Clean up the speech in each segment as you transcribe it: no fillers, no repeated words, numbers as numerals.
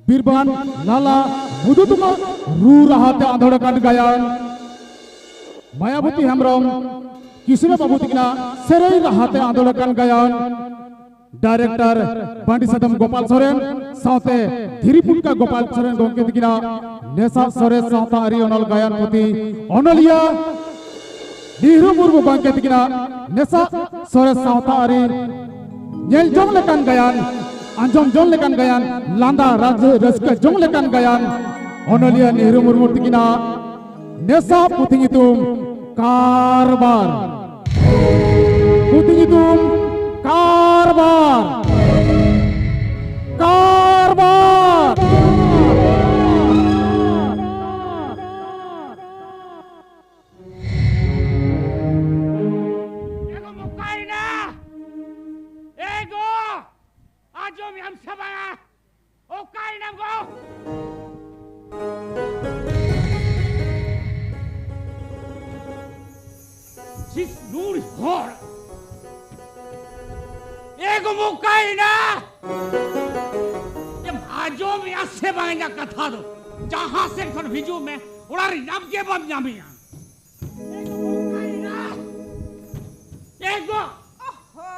बिरबान लाला मुदुतुमा रू रहा ते आंधोड़ कांड गायन मायावती हेम्ब्रम किशोर बाबू तिकना सेरई रहा ते आंधोड़ कांड गायन डायरेक्टर पंडित सदम गोपाल सोरेन साथे धीरीपुर का गोपाल सोरेन गोंके तिकना नेसा सोरे साथा आरी ओनल गायन पति ओनलिया नेहरू मुर्मू गोंके तिकना नेसा सोरे साथा आरी nyel jong lekan gayan anjom jong lekan gayan landa raja raska jong lekan gayan onolia Neहरू Murmu tikina nesa puting itum karbar puting itum karbar karbar कथा दो जहां से खन भिजू में उड़ारी नाम के बम जामिया एगो ओहो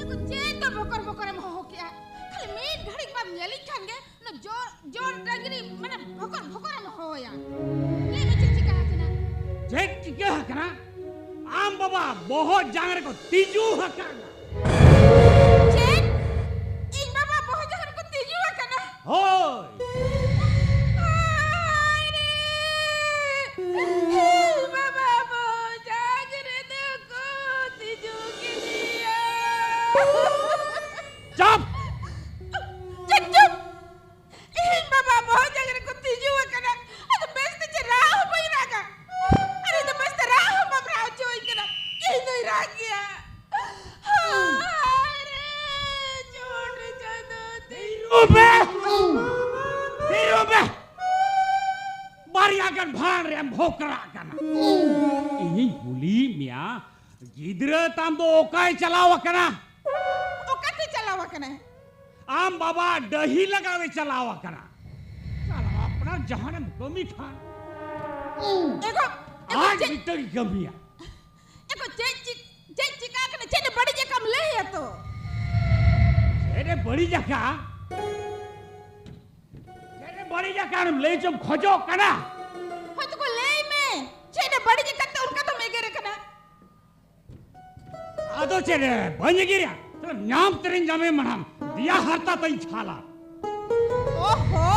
एगो चेन तो बकर बकर में हो क्या खाली मीट घड़ी के बाद नेली खांगे न जोर जोर डगरी माने बकर बकर में हो या ले में चिची कहा थे ना जेट के हकना आम बाबा बहुत जांगरे को तीजू हकना होय बाबा बो जागरे देखो तिजू के दिया चुप चुप इन बाबा बो जागरे को तिजू कना अरे बेस्ट जे राह पई रागा अरे तो बेस्ट राह बाबरा जोई कना ई नहीं रह गया अरे छोड़ जादो तिजू बे बारियागन भान रे भोकरा कना इही हुली मिया गिदरे ताम दो ओकाय चलावा कना ओकाते चलावा कना आम बाबा दही लगावे चलावा कना साला अपना जहान कमी खा एगो आज भीतर गमिया एगो जे का कने जे बड़ी जे कम ले है तो जेरे बड़ी जका बड़ी जगह हम ले जब खोजो कना हो तो को ले में छेने बड़ी जगह तो उनका तो मेगे रे कना आदो छेने बंज गिरिया तो नाम तेरे जामे मनाम दिया हरता तई छाला ओहो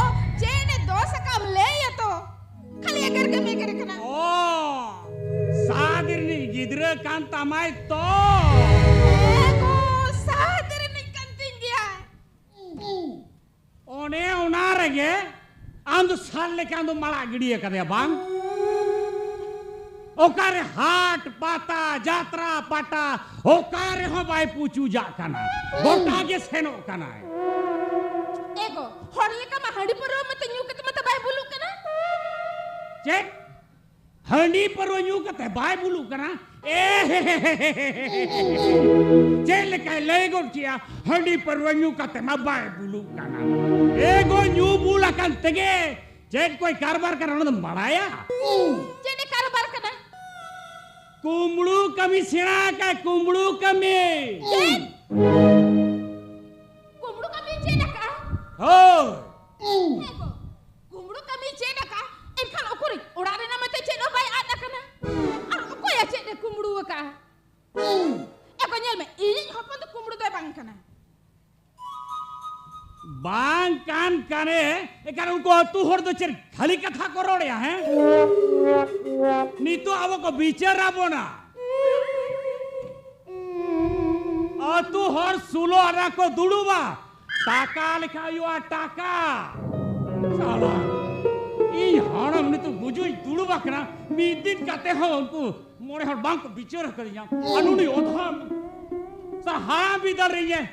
छेने दोस काम ले ये तो खाली अगर के मेगे रे कना ओ सादिरनी गिदरे कान तमाय तो एगो सादिरनी कंतिन गया ओने उनारेगे आंदो साल लेके आंदो मला गिड़िए कदे बांग ओकारे हाट पाता जात्रा पाटा ओकारे हो बाय पूछू जा कना गोटा के सेनो कना एगो होरले का हड़ी पर मत न्यू के मत बाय बोलू कना चेक हंडी पर न्यू के बाय बोलू कना ए चेल के लेगो चिया हंडी पर न्यू के बाय बोलू कना एगो न्यू बुला कन तगे चेक कोई कारोबार करना तो बढ़ाया चेने कारोबार करना कुंबड़ू कमी सिरा का कुंबड़ू कमी कुंबड़ू कमी चेने का हो एगो कुंबड़ू कमी चेने का इनखान ओकुरी उड़ारे ना मते चेनो बाय आदा कना और कोई चेने कुंबड़ू का एगो नेल में इनी हपन तो कुंबड़ू दे बांग कना बांग कान काने एकार उनको तू होर दो चेर खाली कथा करोड़या है नी तो आवो को बीचे राबो ना आ तू होर सुलो आरा को दुड़ुबा टाका लिखायो आ टाका साला ई हाणम ने तो बुजुई दुड़ुबा कना मी दिन काते हो उनको मोरे हर बांग को बीचे रख दिया अनुनी ओधा सा हां भी दर रही है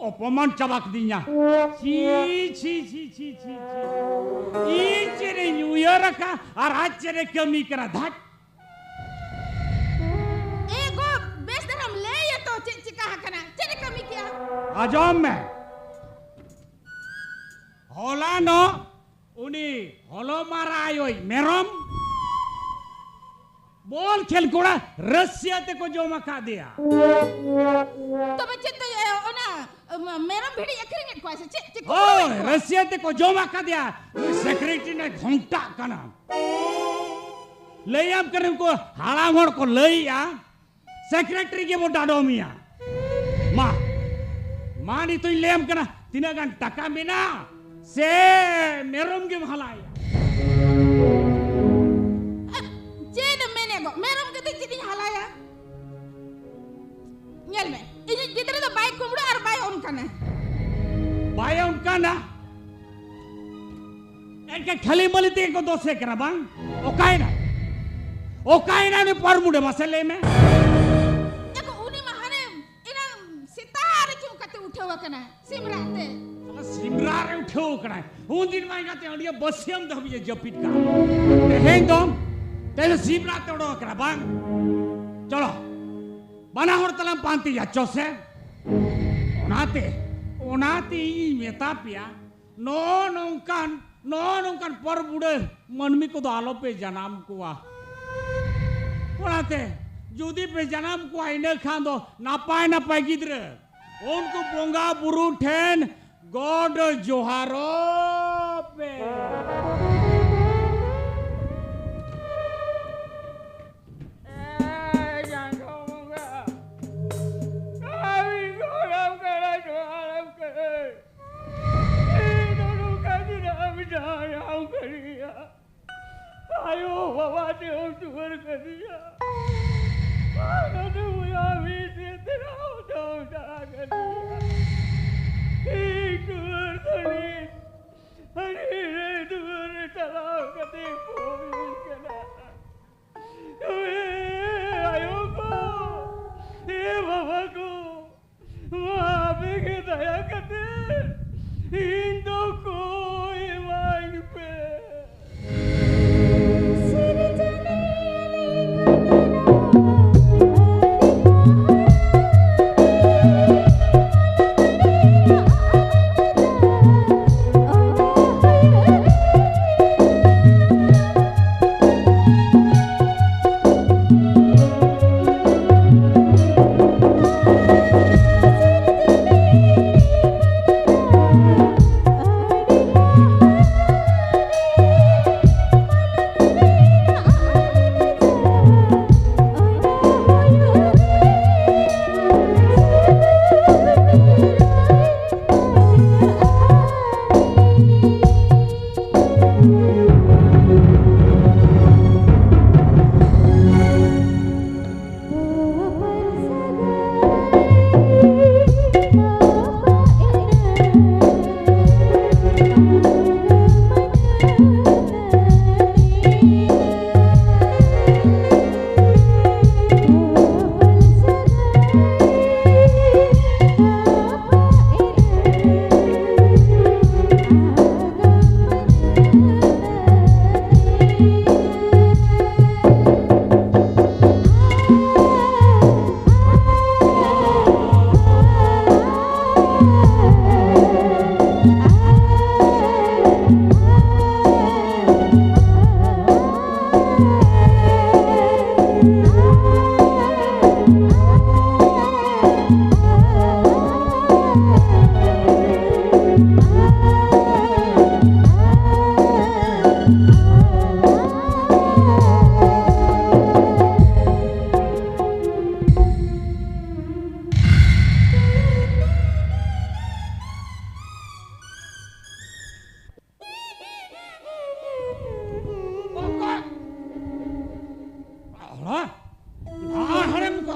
अपमान चबाक दिया छी छी छी छी छी ई चेरे न्यू ईयर का और आज चेरे कमी करा धट एगो बेस दर हम ले ये तो चिका कना चेने कमी किया आजम में holano uni holo marayoi merom bol khel koda Russia te ko joma ka dia तो बच्चे तो ना मेरा भिड़ी अखरिंग को ऐसे चिक oh Russia te ko joma ka dia secretary ne घंटा kana लैयाम करने को हालांगोड़ को लैया सेक्रेटरी के वो डाडोमिया माँ नी तो लैयाम करना तीना गन टका बिना से मेरम के महलाया जेन मैंने को मेरम के तो चिटिंग हलाया नियल में इन्हें जितने तो बाइक कुमड़ा और बाय उनका ना इनके खली मलिते को दोसे करा बांग ओकाइना ने पर मुड़े मसले में एको उन्हीं महाने इना सितारे क्यों कते उठे हुआ कना सिमराते सिमरारे उठे हुआ कना उन दिन में कहते हैं ये बसियम तो भी जपिट का हैं तो तेरे सिमराते उड़ो कना बांग चलो बना होड़ तलम पांती याचो से ओनाते ये मेतापिया नौनोंकान पर बुड़े मनमी को दालो पे जनाम कुआ ओनाते जुदी पे जनाम कुआ इन्हें खान दो नापाय गिद्रे उनको बोंगा बुरु ठेन गॉड जोहारो पे ayo bawa dia untuk berkerja. Mana tu yang bisa terau dah kerja. Itu berkerja. Hari itu berterau ketipu kena. Ayo ko, bawa ko, maaf kita ya kete. Indo ko iman pe.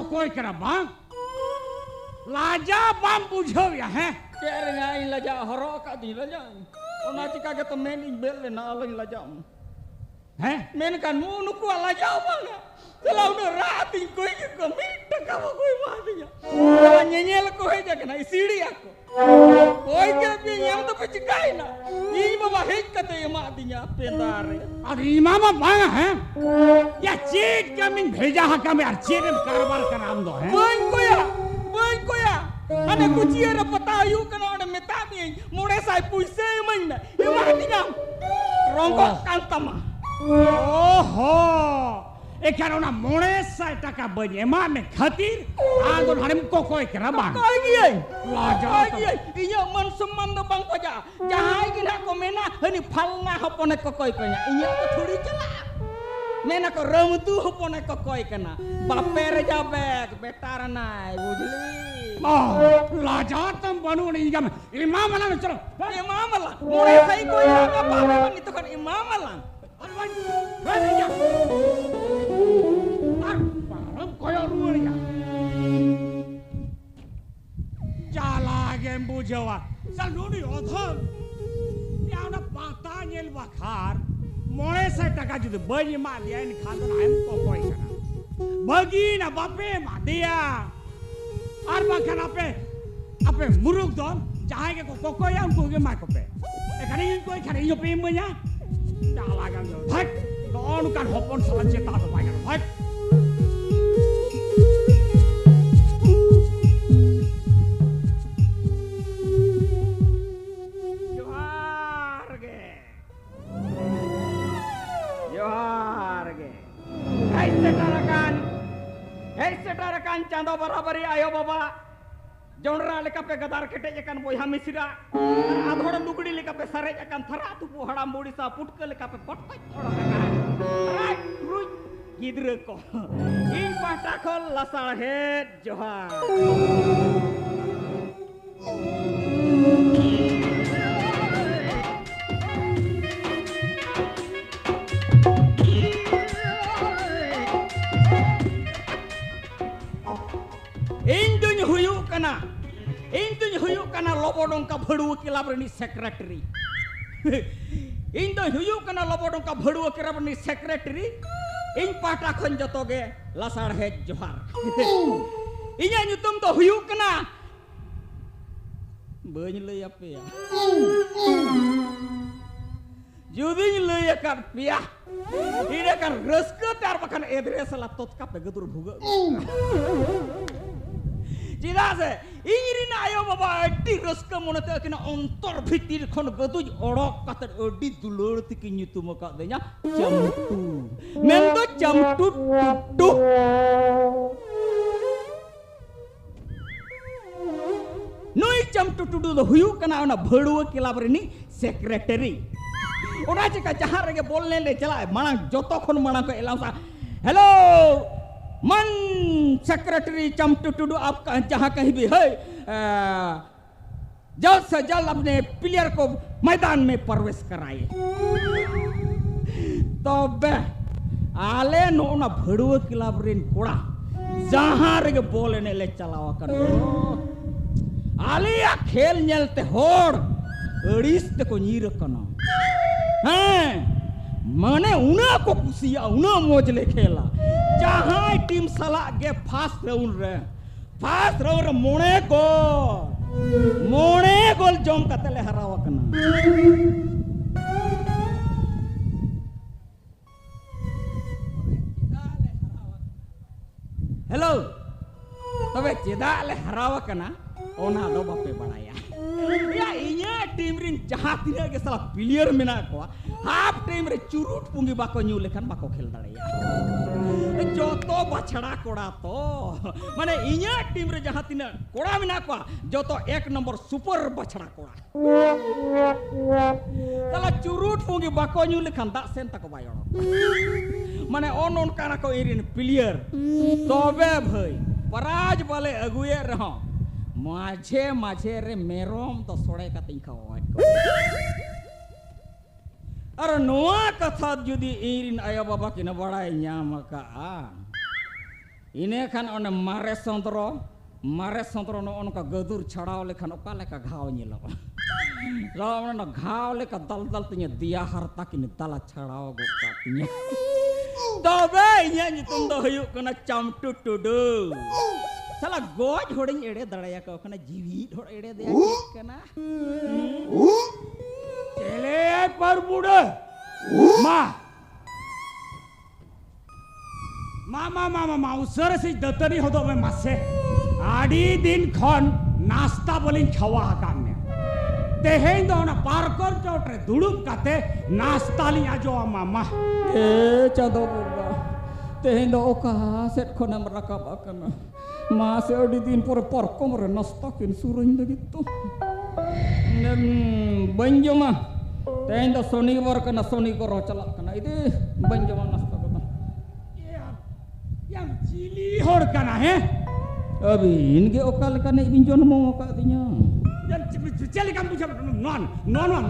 कोई करा बांग लाजा balm बुझो या है Kaya nga ilaja haro ka di laja. Ona tika ke to men bel na ala laja. हैं Men kan mu nu ku laja bang. Kalau na rati koi ke komit ka ba koi ma diya. Ala nyenyel ko he ja kana isidi ako. Koi ke pi yam to pichikai na. Ii baba hek ka te ma diya pendare. अरे इमामा बांग है या cheat coming भेजा हा कमे और cheat कारबार का नाम दो है Boy koya. ane kuciya ra pata ayu kana ane meta mi mure sai puise imain na ema tingam rongkok kantama oho ekan ona 900 টাকা bani emane khatir agon harim kokoi kena bang koi giai laja inya man seman do bang koja jahai gina ko mena hani phalna hopone kokoi kanya inya to thodi chala mena ko ramtu hopone kokoi kana baper jabek betar nai bujli laja tam banu ni jam imam alang chalo imam alang mure sai koi apa apa itu kan imam alang alwan hei jam param koyo ruang ya jala game bujawa saluni odham ya na pata nyel bakhar 900 টাকা যদি bani ma dia ni khandon ayam kokoi kana bagi na bape ma dia ar bakhan ape muruk don jahai ke kokoi am ko ge ma kope ekhane koi khane yo pe manya jala game thak don kan hopon salan je ta do pai kana thak setarakan cando barabari ayo baba jonra leka pe gadar kete jekan boyha misira adhora lugdi leka pe sare jekan thara tu pohara modisa putka leka pe potkoi thoda leka ruj gidre ko in pata khol lasar het johar Intunya huyuk kana lobodong ka bhadua kilabrini secretary. Intunya huyuk kana lobodong ka bhadua kilabrini secretary. In pata khon joto ge lasar het johar. Inya nyutum to huyuk kana. Bañ lay ape ya. Judinya lay akan pia. Ida kan reska tar bakan edres la tot ka pe gadur bhuga. Jidase ingrin ayo baba adi raska monate kena ontor bhitir khon gaduj orok katar adi dulur tiki nyutum ka denya jamtu mendo jamtu tu noi jamtu tu do huyu kana ona bhaduwa kilabrini secretary ona chika jahar rege bolne le chala manang joto khon manang ko elausa hello मन secretary चमटू Tudu आप जहाँ कहीं भी है जल्द से जल्द अपने प्लेयर को मैदान में प्रवेश कराइए तो बे आले नो ना भड़ुआ क्लब रिन कोड़ा जहाँ रे बोले ने ले चलावा कर आले या खेल नेलते होड़ अड़ीस ते को नीर कना हैं मने उना को कुसिया उना मोजले खेला जहाँ टीम सला के फास्ट राउंड मोने गोल जम कतले हरावा कना हेलो तबे चेदा ले हरावा कना ओना दो बापे बड़ाया या इnya टीम रिन जहाँ तिना के साला प्लेयर मेना को हाफ टाइम रे चुरुट पुंगी बाको न्यू लेखन बाको खेल दड़ैया जोतो बछड़ा कोड़ा तो माने इnya टीम रे जहाँ तिना कोड़ा मेना को जोतो एक नंबर सुपर बछड़ा कोड़ा साला चुरुट पुंगी बाको न्यू लेखन दा सेन तको बायोड़ो माने ओन काना को इरिन प्लेयर तबे भई पराज वाले अगुए रहो माझे माझे रे मेरोम तो सोड़े का तिंखा वाट को अरे नोआ कथा जुदी इरिन आयो बाबा किना बड़ाई न्याम का इने खान ओने मारे संतरो नो ओनका गदुर छड़ाव लेखान ओका लेका घाव निलो लाव न घाव लेका दल दल तिnya दिया harta किने तला छड़ाव गोका तिnya तबे इnya nyutum do huyuk kana camtu tudu साला गोज होड़िंग एड़े दड़ाया को कना जीवी होड़ एड़े दे कना चले पर बुड़े मा उसर से दतरी हो दो में मसे आड़ी दिन खन नाश्ता बोलिन खवा हकान में तेहें दो ना पार्कर चोटरे दुड़ुब काते नाश्ता लिया जो मामा चादो बोला तेहें दो ओका सेट खोना merakap akan masih di din por parkom re nastakin suruhin begitu banjoma teheं dो शनिवार kana शनिवार chalak kana itu banjoma nasta kota yang cili hor kana he abi inge oka lekana ibinjon mau oka tinya yang cili kamu jam non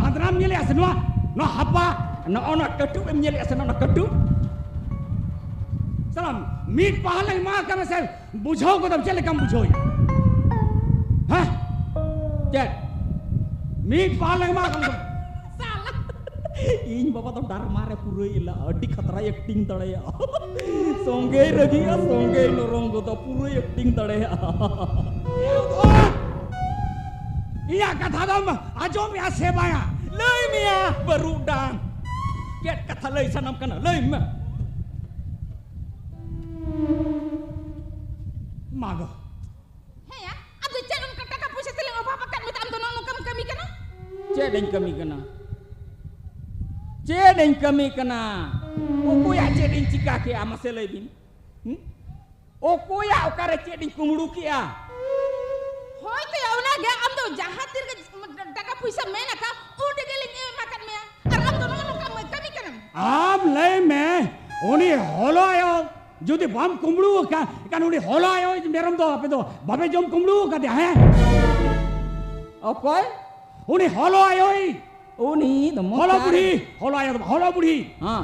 nadram nyeli asen wa no hapa no ona kedu nyeli asen ona kedu salam मीट पहले मां का मैं से बुझाओ को तब चले कम बुझो हैं क्या मीट पहले मां का Salah. इन बाबा तो डर मारे पूरे इला अड्डी खतरा एक्टिंग तड़े या सोंगे रगी या सोंगे नोरोंगो तो पूरे एक्टिंग तड़े या iya kata dom ajo mia sebaya lei mia berudang get kata lei sanam kana lei mia mago Hei ya, abdi calon kata kapu setelah apa kan minta am tono kam kami kana? cedeng kami kena cedeng kami kena oku ya cedeng cika ke ama selebin oku ya okare cedeng kumuru kia Hoi tu ya una ga am do jahat tir taka puisa mena ka ude geling makan mea. Ar am tono kam kami kana? am le me oni holo ayo যদি বাম কুমড়ু কান উনি হলো আয় মেরম তো আপে তো বাবে জম কুমড়ু কা দে হ্যাঁ okoy উনি হলো আয় uni the হলো বুড়ি হলো বুড়ি ha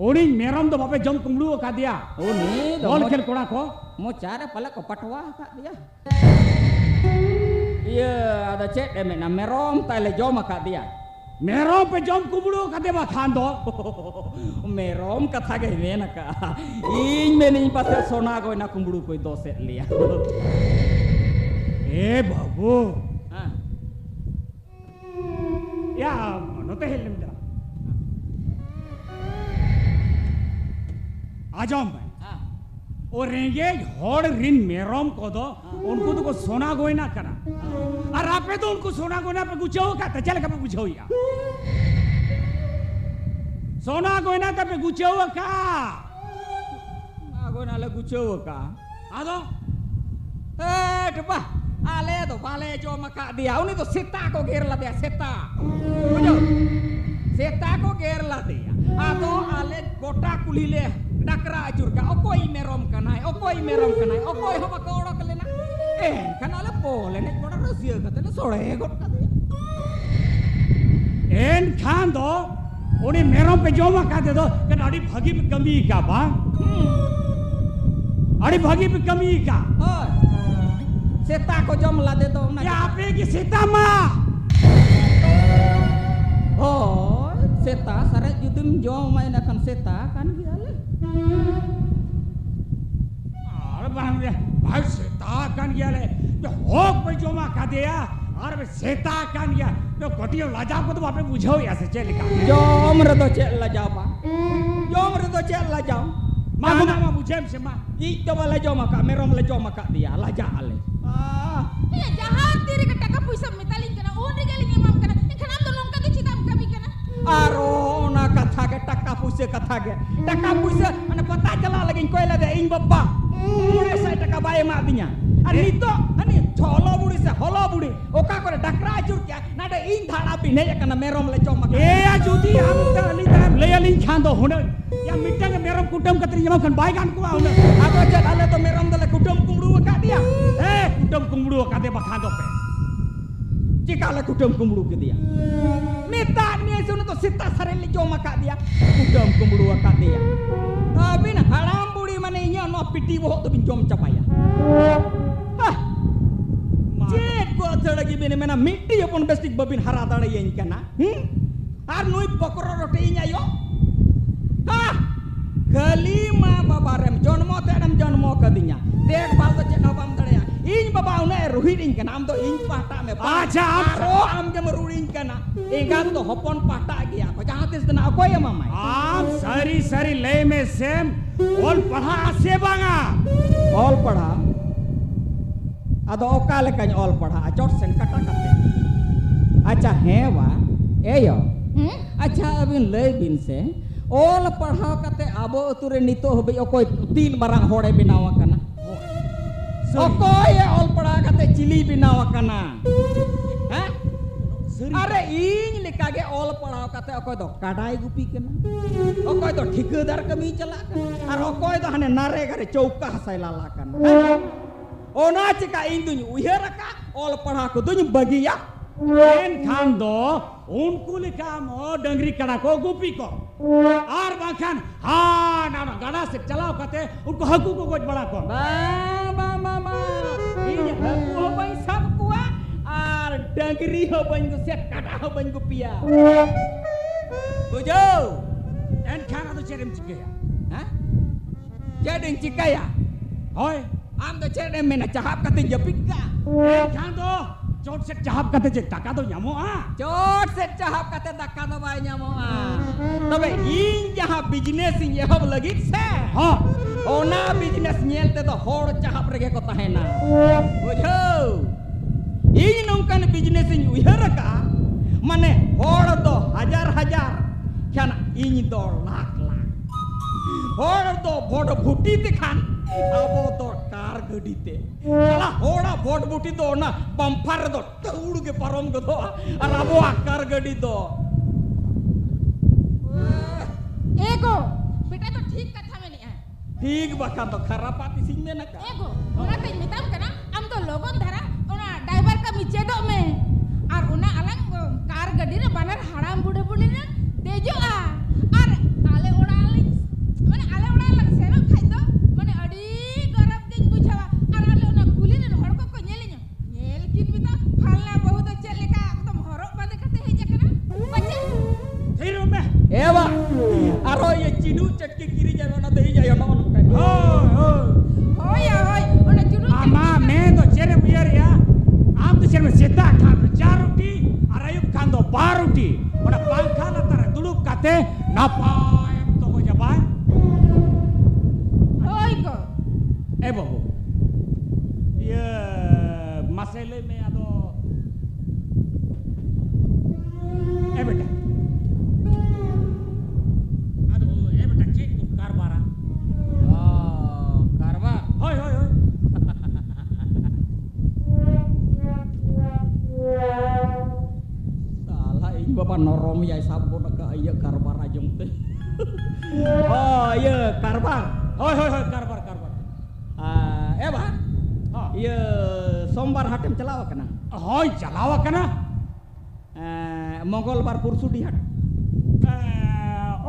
উনি মেরম তো বাবে জম কুমড়ু কা দিয়া uni the বল খেল কোড়া কো mau cara pala ko patwa kak dia iya ada cek demek na merom tale joma kak dia মেরম পে জম কুমড়ু কা দেবা খান দো merom kata ge mena ka ing meni pasal sona go na kumburu koi doset lia এ বাবু ha ya নতে helm দা আজম ভাই ha और रेंगे हॉड रिन मेरोम को दो उनको तो को सोना गोइना करा और आपे तो उनको सोना गोइना पे गुचाओ का तो चल का पे गुचाओ या सोना गोइना का पे गुचाओ का go na le gucau ka आदो depa ale to pale joma kak dia uni to seta ko ger la dia seta bujo seta ko ger la dia ato ale gota kulile dakra ajur ka okoi merom kanai okoi hoba ko ora kalena kan ale pole ne koda rasia ka tele sore got ka एन खान दो उन्हें मेरोम पे जोमा का दे दो कि अड़ी भागी पे कमी का बा अड़ी भागी पे कमी का oi seta ko jom la de to na या आपे की सीता माँ oh seta sare judim jom main akan seta kan dia le अरे भाई सीता कान गया ले जो होक पे जोमा का दिया और वे सीता कान गया तो कोटियों लाजा को तो वापे बुझाओ या से चल का jom re do cek la jaw pa jom re do cek la jaw माँ माँ बुझे से माँ Ito wala joma ka merom la joma ka dia la ale. Iya jahat tir taka puisa metalin kana ude geling imam kana. Kana am tono kam cita am kami kana. Aro na katha ke taka puise katha ke. Taka puise ana pata jala lagi koi la de ing babba. Mure sai taka bae ma dinya. Ani to ani cholo budi se holo budi. Oka kore dakra ajur kya na de ing dhana bine kana merom la joma ka. ए या जुदी हम तो अली तरफ ले अली खान दो होने या मिट्टा के मेरम कुटम कतरी जमा खन बाई कान को आउन Ako chat ale to merom dale kudum kumru ka dia. ए कुटम कुमड़ू का दे बखान दो पे Jika le kudum kumru ke dia. Mita ni suno to sita sare le joma ka dia. Kudum kumru ka dia. Bin haram budi mane nya no piti bo to bin jom capaya. Hah. Jet ko lagi bin mena mitti pun bestik babin hara dare yen kana. Ar nui pokoro rote nya yo. Hah. Kelima babarem jonmo tedam jonmo kadinya. Dek bal to cek nobam dare ya. Ing baba una ruhit ing kana am to ing pata me. Aja, aro am ke meruring kana. Ingam to hopon pata gya. Ko jahat is dana ko ya mamai. आप सारी सारी लय में same और पढ़ा से बांगा All pada. Ado oka lekanya ol padha chot sen kata kate. Acha hewa eyo. Acha abin lay bin se ol padha kate abo ature nito hobe okoy 3 barang hore binawa kana. Okoy ol padha kate chili binawa kana. Ha? Are ing lekage ol padha kate okoy do kadai gupi kana. Okoy do ठिकेदार kami chala kana. Ar okoy do hane nare gare chauka sai lala kana. Ona cika induny uheraka ol padha ko duny bagiya. एनखान दो उनको लिखा मो dungaree कड़ा को गुपी को और बाखान हाँ ना गाड़ा से चलाओ कहते उनको हकू को कुछ बड़ा को ini haku ho bang sab kuwa ar dangri ho bang go set kata ho bang go pia bujo एनखान तो चेरम चिके या ha jedeng cikaya होय am do cedem mena cahap kate japika एनखान दो चोट से चाहप कहते जे टाका तो ᱧᱟᱢᱚᱜ आ chot set cahap kate daka do bai nyamoa tobe ing jaha business ing ehob lagit se हाँ ona business nyel te do hor cahap rege ko tahena bujo ing nongkan business ing uheraka mane hor do hajar kana ing do lakh hor do bod bhuti te khan abo do kar gadi te ala hora bod bhuti do na bumper do taud ge parom go do ar abo kar gadi do एगो बेटा तो ठीक कथा में नहीं है ठीक baka do kharapati sing mena ka एगो ओना कई मिताम कना हम तो लोगन धरा ओना ड्राइवर का मिचेदो में और ओना अलग कार गड्डी रे बानर हराम बुढ़े बुढ़ी ने देजो आ और आले ओड़ा लग सेनो खाइ दो माने अडी गरम दिन बुझावा और आले ओना कुली ने हड़ को नेलिनो नेल किन मिता फालना बहुत चले का एकदम हरो बादे कते हे जकना बच्चे फिर में ewa aro ye cidu cetki kiri jayo na dehi jayo na ono kai होय होय ओना जुडू आमा मैं तो चेरे बियर या आप तो चेरे में सीधा खान 4 रोटी और अयुब खान दो 12 रोटी और पंखा ना तरह दुड़ुब काते ना पाए तो हो जाबाय होय को ए बाबू ये मसले में आदो ए बेटा आदो ए बेटा चेक तो कारबारा karba होय होय होय salah ing bapak norom ya sabon ka iya karbar ajeng teh oh iya karbar होय होय होय कारबार कारबार ewa हाँ iya sombar hatem celawa kana होय चलावा कना mongolbar pursudi hat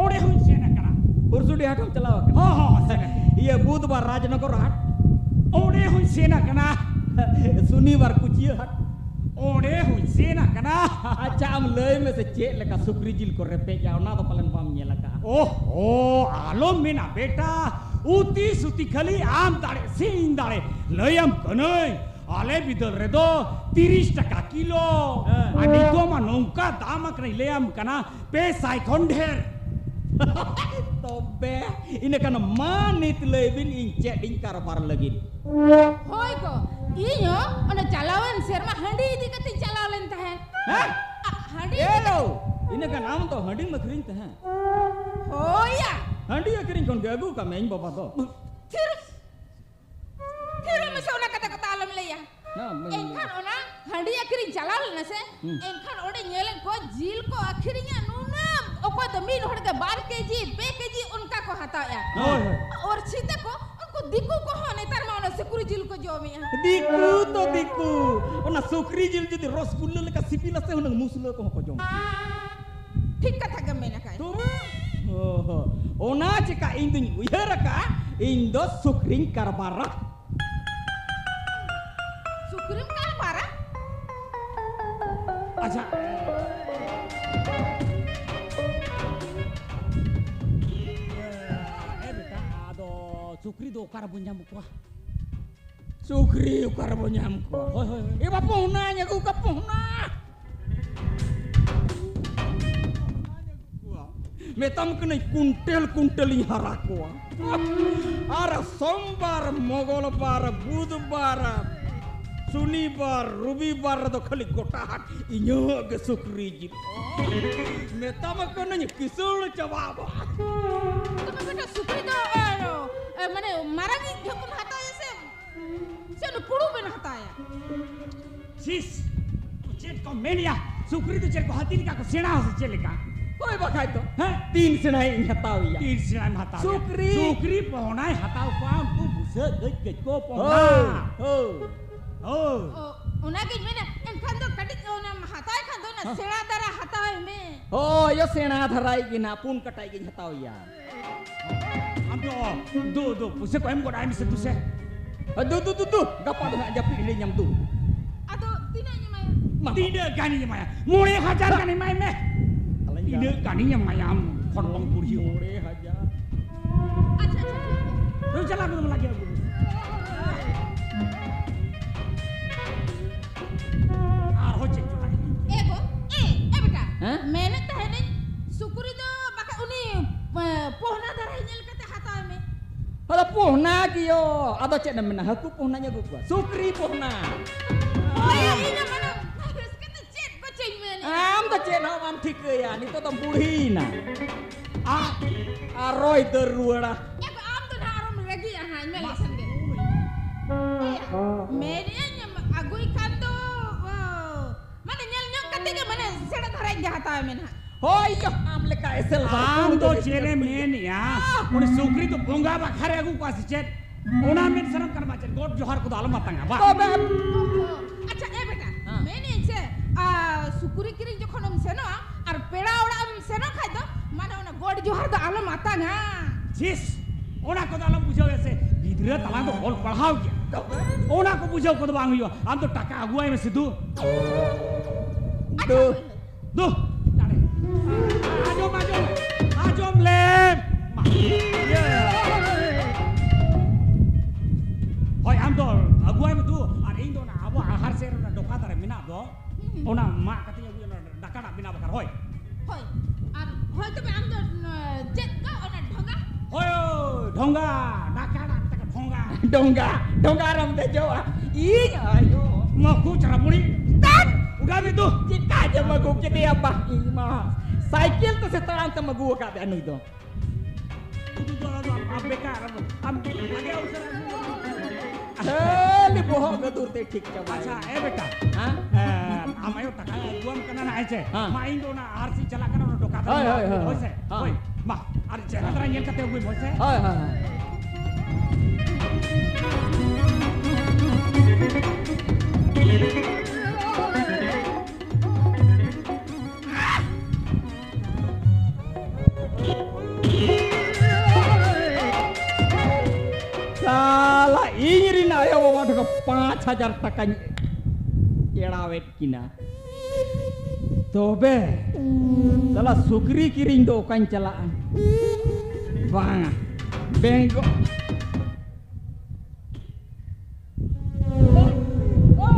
ओड़े हुई सेना कना pursudi hatem celawa kana हाँ हाँ सेना iya budbar rajnagor hat ओड़े हुई सेना कना sunibar kuciya hat ओड़े हुई सेना कना acha am lay me se cek leka sukri jil ko repek ya ona to palen pam nyelaka ओहो आलो मेना बेटा उती सुती खली आम दाड़े सीन दाड़े लयम कनई आले बिदल रे दो 30 टका किलो अनि तो मा नौका दामक नहीं लेयम कना पे साइखोन ढेर tobe ini kana manit lebin ing cek ding karbar lagi होय को इयो ओना चलावन शर्मा हंडी दी कति चलावलन तहे hah handi elo ini kan am to handing makring teh होया handi akring kon gagu ka main bapa to थिर में सोना कता आलम लेया na एनखान ओना हंडी अखरी चलावल न से एनखान ओडे नेलन को झील को अखरिया नुना ओको दमीन होड़ के 12 केजी 2 केजी उनका को हताया और सीते को उनको दिकु को होने तर मानो सुकुरी झील को जोमिया diku ona sukri jil jadi rosgulla leka sipila se hunang muslo ko ko jom ठीक कथा गमे ना काय oh ona ceka indung uyaraka indo sukring karbara सुकुरीम का पारा अच्छा ए बेटा आदो सुक्री दो car बुnya mukwa sukri ukar bonyam ko होय होय e bapo nanya ku kapona metam kena kuntel haraku ara sombar mogolbar budbar सुनिबार रविबार रे दो खाली गोटा हाट इño के सुकरी जी मेता में कने किसुल चबाबा तुम्हें बेटा सुकरी तो माने मारागी धकुन हाता से न पुड़ू बन हाता है शीश चेट को मेनिया सुकरी तो चेट को हाथी का सेना से चलेगा कोई बखाई तो हैं 3 सेनाई हताविया 3 सेना में हता सुकरी सुकरी पहुना हताव पाम को बुसे गज को हो पहुना हो ओ उना के मैंने इन खान तो कटी ओना हाता है खान तो ना सेड़ा दरा हाता है में हो यो सेना धराई गिना पुन कटाई गिन हताविया हम तो दो बुसे को एम को डाइम से तुसे दु गप्पा दो जपी ले nyam tu atau tinanya Maya tidak kaninya Maya mulai hajar kani Maya meh tidak kaninya Maya kontong puri mulai hajar acha lu jalan belum lagi aku arho cek juga ego beta Hah? मैंने तहने सुकुरी तो बाका उनी pohna darah nyel kata hata me Hala pohna kiyo ada cek namanya haku pohnanya gua sukri pohna oh ya ini mana harus kata cek bacing men am ta cek na am thik ya ni to tam buri na aroi terura ego am to na aram lagi ya han me lesan ge media nya agui kan to mana nyel nyok kata ke mana seda darah hata men ha hoi yo am leka esel am to cene men ya udah sukri to bunga bakare aku pas cek ona men sanam kan macet god johar ko dalam matanga ba acha beta मैंने से सुकुरी किरिंग जखन हम सेनो और पेड़ा ओड़ा हम सेनो खाइ तो माने ओना गोड जोहर द आलम आता ना जिस ओना को dalam बुझाव ऐसे गिदरे तला तो बोल पढ़ाओ क्या ओना को बुझाव को बांग हुआ हम तो टका अगुआई में सिद्धू दो जाने आजो लेम होय हम तो अगुआई में दो और इन दो ना अब आहार से ना डोका तारे मिना दो ओना मा कतिया बुझ ना डका ना बिना बकर होय होय और होय तो हम तो जेत का ओना ढोंगा होय ढोंगा डका ना तक ढोंगा dongga ram de jawa iya ayo maku cara puni tan udah itu kita aja maguk jadi apa ima cycle tuh setelan sama gua kata anu itu itu jualan ABK am lagi usaha li bohong ke tur tik coba acha beta ha amayo taka gua kena na aja Hah? main do na arsi calakan na doka Hai, hai, hai. hoise Hah. hoy ma ar jera tara nyel kate gue hoise hai hai salah ini na ayo bawa ke 5,000 taka erawet kina tobe salah sukri kiring do kan celaan bang benggo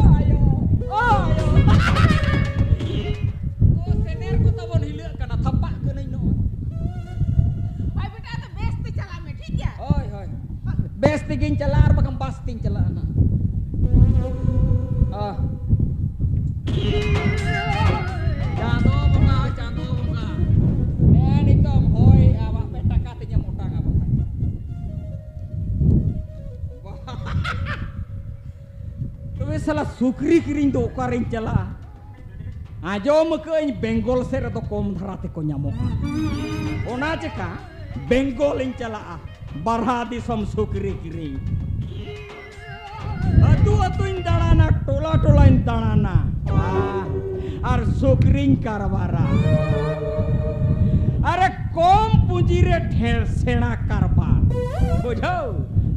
ayo sener ko tabon hilak kana thapak ke nino होय बेटा तो best चला में ठीक है Hoi hoi. Best tingin celar bakang basting celana. Ah. Jangan bunga. Nen itom hoi awak peta katanya mutang apa kan. Tuh salah sukri kiring do karing cela. Ajo meukeun benggol ser atau kom dharate ko nyamuk. Ona ceka benggol ing cela. Barhadi som sukri kiring. Atu indalana tola indalana. Ar sukring karwara. Are kom punjire ढेर सेना कारबार. बुझो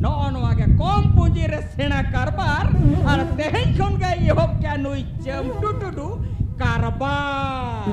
noun वागे kom punjire सेना कारबार. Ar tehin kon ga yob क्या नुई चम टुटुडु कारबार.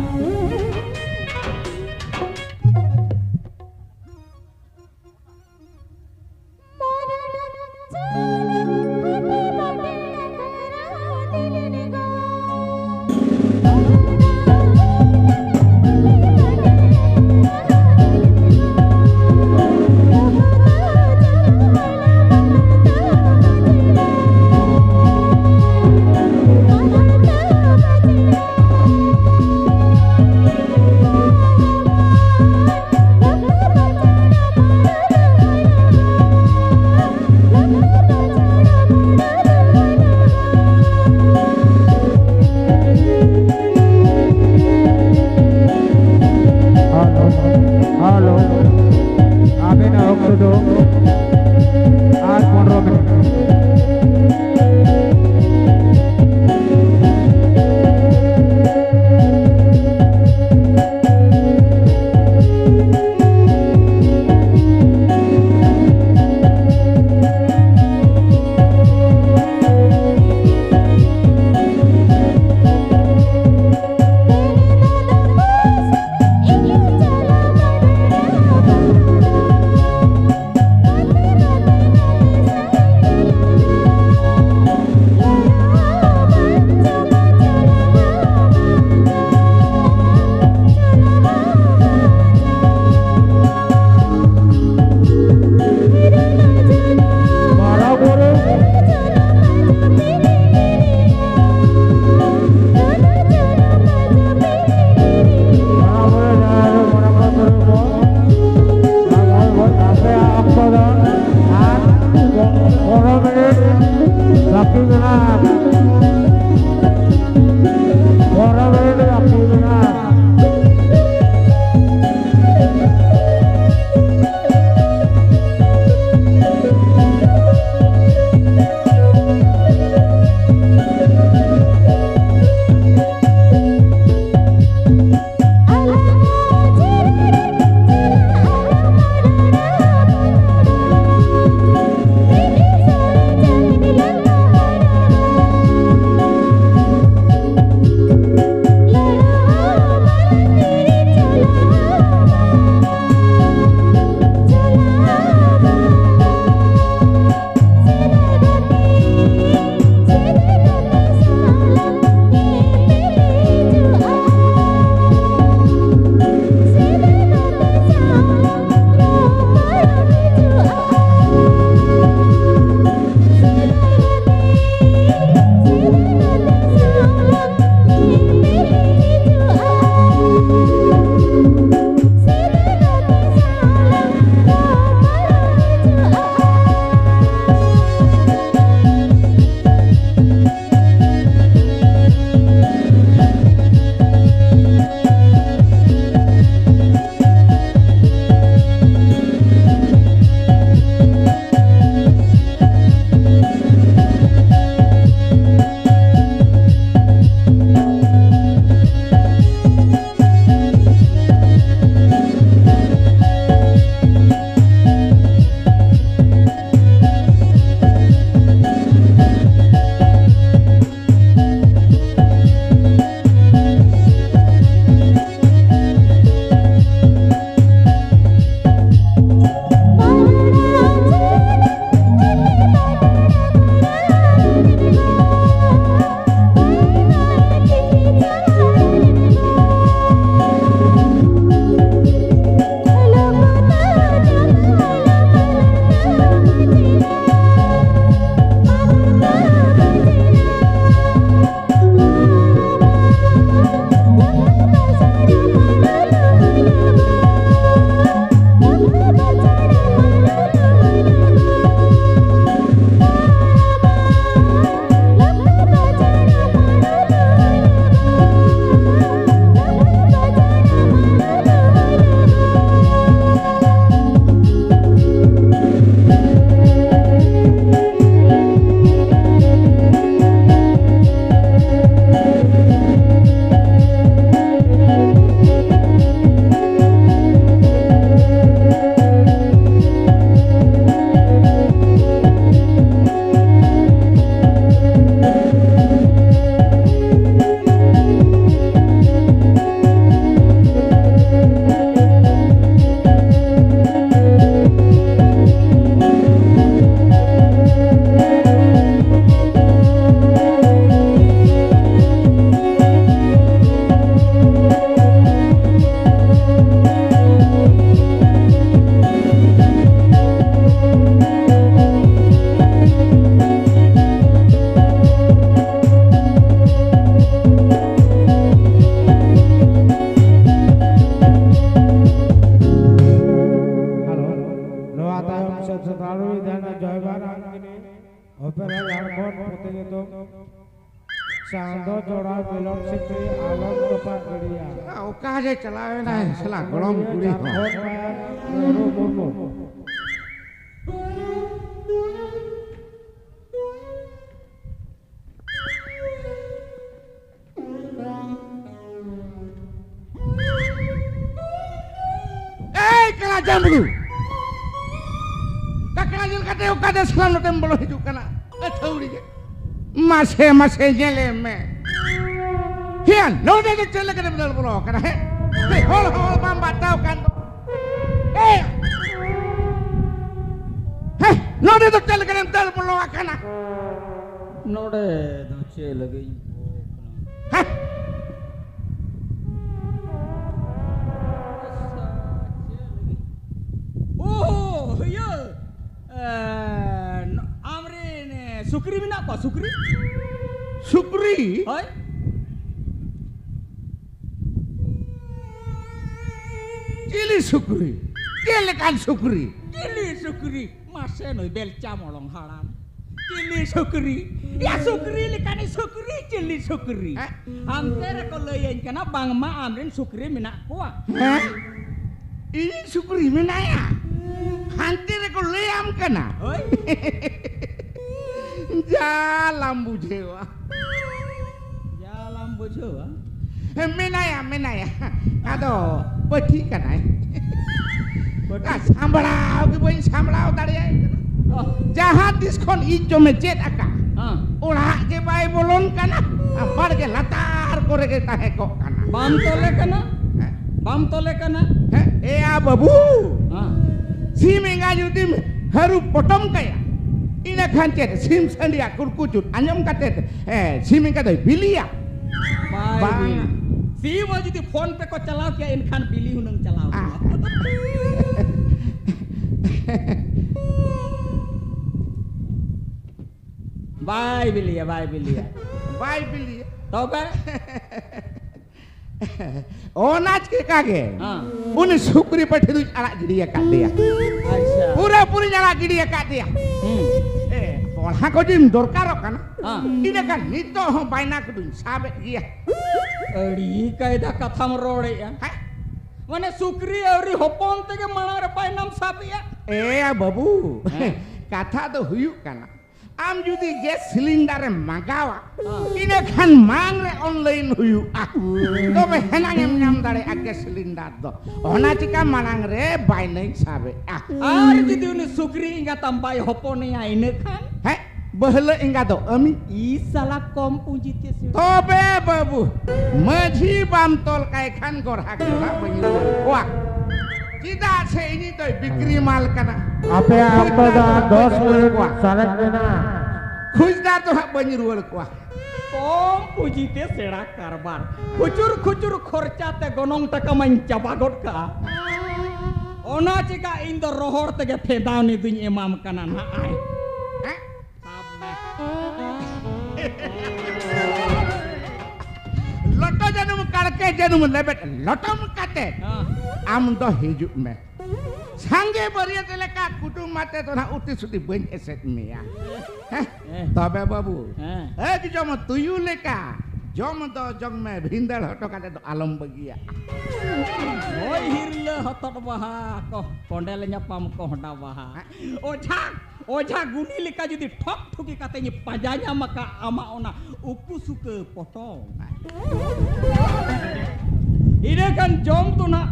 चांदो जोड़ा बेलोट सिकरी आलोक टोपा गड़िया ओका जे चलावे ना सला गड़म कुड़ी हो रो बोलो kena jambu kakak jil kate ukade salam notem bolo hijuk kana thauri je mashe jele me hian no de chele kade bedal bolo kana he hol bam batau kan no de chele kade bedal bolo kana नोड़े दूचे लगी Oh, ya. Amrin sukri mina apa sukri? sukri Hai? cili sukri kele kan sukri Cili sukri, masih noi belca molong haram. Cili sukri, ya sukri likani sukri cili sukri. Amtere kalau yang kena bang ma amrin sukri mina kuah. ini sukri menaya hantir ko leam kana Oi, jalan bujewa jalan bojo ah. menaya ado peti kana sambalao ki boin sambalao tadi Oh, jahat diskon ijo mejet aka ah. ora je bai bolon kana ambar ke latar kore ke tahe kok kana Bam tole kana. ya babu Ah. sim enga judim haru potom kaya ina khancet sim sandia kurkucut anyam katet sim enga dai bilia Bye. Si mau jadi phone pe ko chalao kya inkan pilih hunang chalao. Bye bilia. bai bilia Tahu ba? onaj ke kage Ah. uni sukri pathiru ala gidiya kat dia Aisha. pura puri ala gidiya kat dia polha ko jim dorkar kana Ah. ina kan nito ho baina kudun sabe dia Eri kaida katha merode ya. Mana sukri eri hopon tege mana re painam sapi ya. babu katha to huyuk kana am judi gas cylinder e magawa ina kan mangre online huyu tobe henang em nyam dare gas cylinder do ona chika manang re bainai sabe Ar jadi uni sukri inga tampai hopon ya ini kan. bahla inga do ami Isalah kom punjite se. tobe babu maji bam tol kai khan gor hak na banyu wa kita se ini to bikri mal kana apa apa dah 10 menit salat na khujda to hak banyu wal kwa Kom punjite sera karbar. Kucur khorcha te gonong taka mencabagot ka. Ona cika indo rohor tege fedau ni duny imam kana na ai. loto janum kalke janum lebet lotom kate am do hijuk me sange bariya teleka kutum mate to na uti suti ben eset me ya tobe babu ki jom tuyu leka jom do jong me bhindal hoto kate to alam bagia Oi hirle hotot baha ko kondelnya pam ko hoda baha. Oja guni leka jadi thok thuki katanya pajanya maka ama ona uku suke potong. Ini kan jom tu nak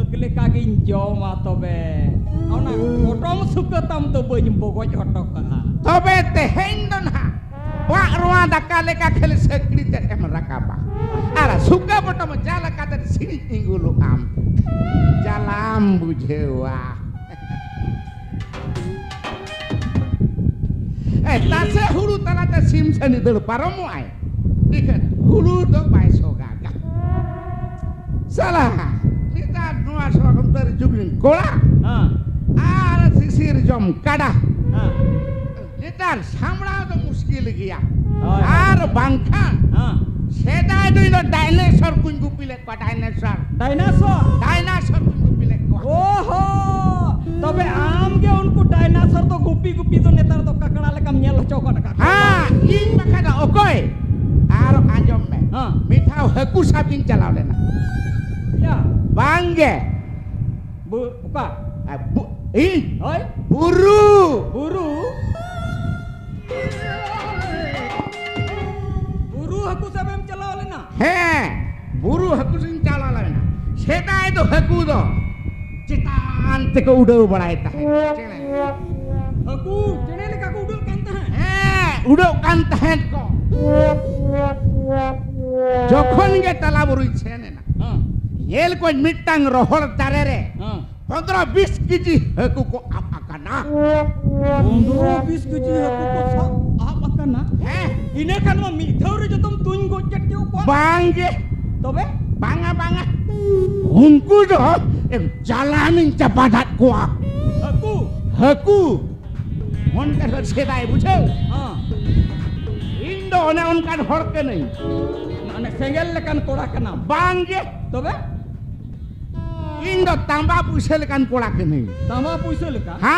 Gele kagin jom atau be Ona potong suke tam tu benyembogoj hotok ka. tobe teheng don ha wa ruang dakale ka khel sekri te emrakaba ara suka botom jala kate sini ingulu am jalam bujewa tase hulu talate sim sani dul paromo ai ikan hulu do bai sogaga salah kita dua sorong dari jubin kola ara sisir jom kada Nitar samra to muskil gaya. Ar bangkha. Sedai duino dinosaur kungu pilek ko dinosaur. Dinosaur kungu pilek ko. Oho, tobe am ge unku dinosaur to gupi to netar to kakada lekam nyel cokot ka. Ing makada okoy. Aro anjom me. Ha. Mithau haku sabin chalau lena. Ya. Bangge. Buka. Hoi. Buru. Buru. Buru haku sabem chalau lena. He. Buru haku sabin chalau lena. Sedai to haku do. Citaan teko udau badai tahe. Haku cene leka ko udul kan tahe. Udau kan tahe ko. Jokhon ge tala buru chene na. Ha. Yel ko mitang rohol dare re. Ha. 15-20 kg haku ko apakana. 15-20 kg haku ko sab apakana. Ine kan ma mithaure jotom tuin gojat ke ko. Bangge. Tobe Banga. Unku do jalanin capadat kuah. Haku. Mon kan sedai bujo. Ha. Indo one on kan hor ke nahi. Mane sengel lekan koda kana. Bangge. Tobe Indo tamba pusel kan kola ke nahi. tama puisa leka. Ha.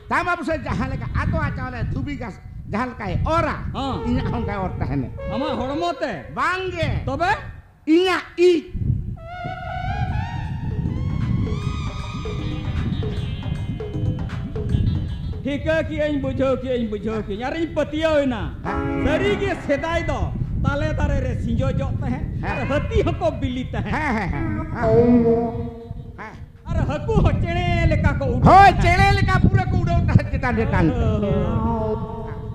Tamba pusel jahan leka ato acale dubi gas jahan kai ora. Ha. Inya on kai or tahene. Ama hormote. Bangge. Tobe Inya i. Hika ki ain bujo ki nyari patiau na. Dari ge sedai do tale tare re sinjo jok tahe. Ar hati hoko bili tahe. Ar haku ho cene leka ko udah. Hoi cele leka pura ko udau tah cetan.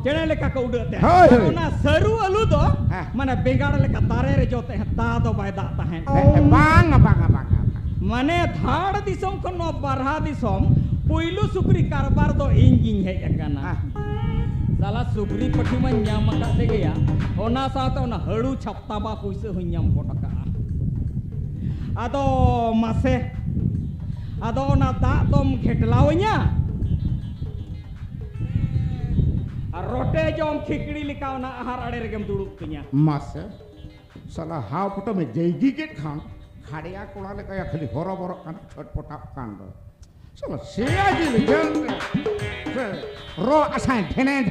Cene leka ko udah teh. Hoi. Ona seru alu do Ha. mana bengar leka tare re jok teh ta do bai da tahe. Banga. Mane thar disom kon no barha disom puilu sukri karbar do injing hej akana. Salah sukri pati man nyam ka dege ya. Ona saate ona halu chapta ba puise hu nyam potaka. Ado mase ado ona da tom khetlawnya. Rote jom khikdi lika ona ahar ade regem duduk tunya. Mas salah haw puto me jeigi get khan khadiya kola le kaya khali horo kan chotpotap kan do. Salah sia ji jel. Ro asan dhene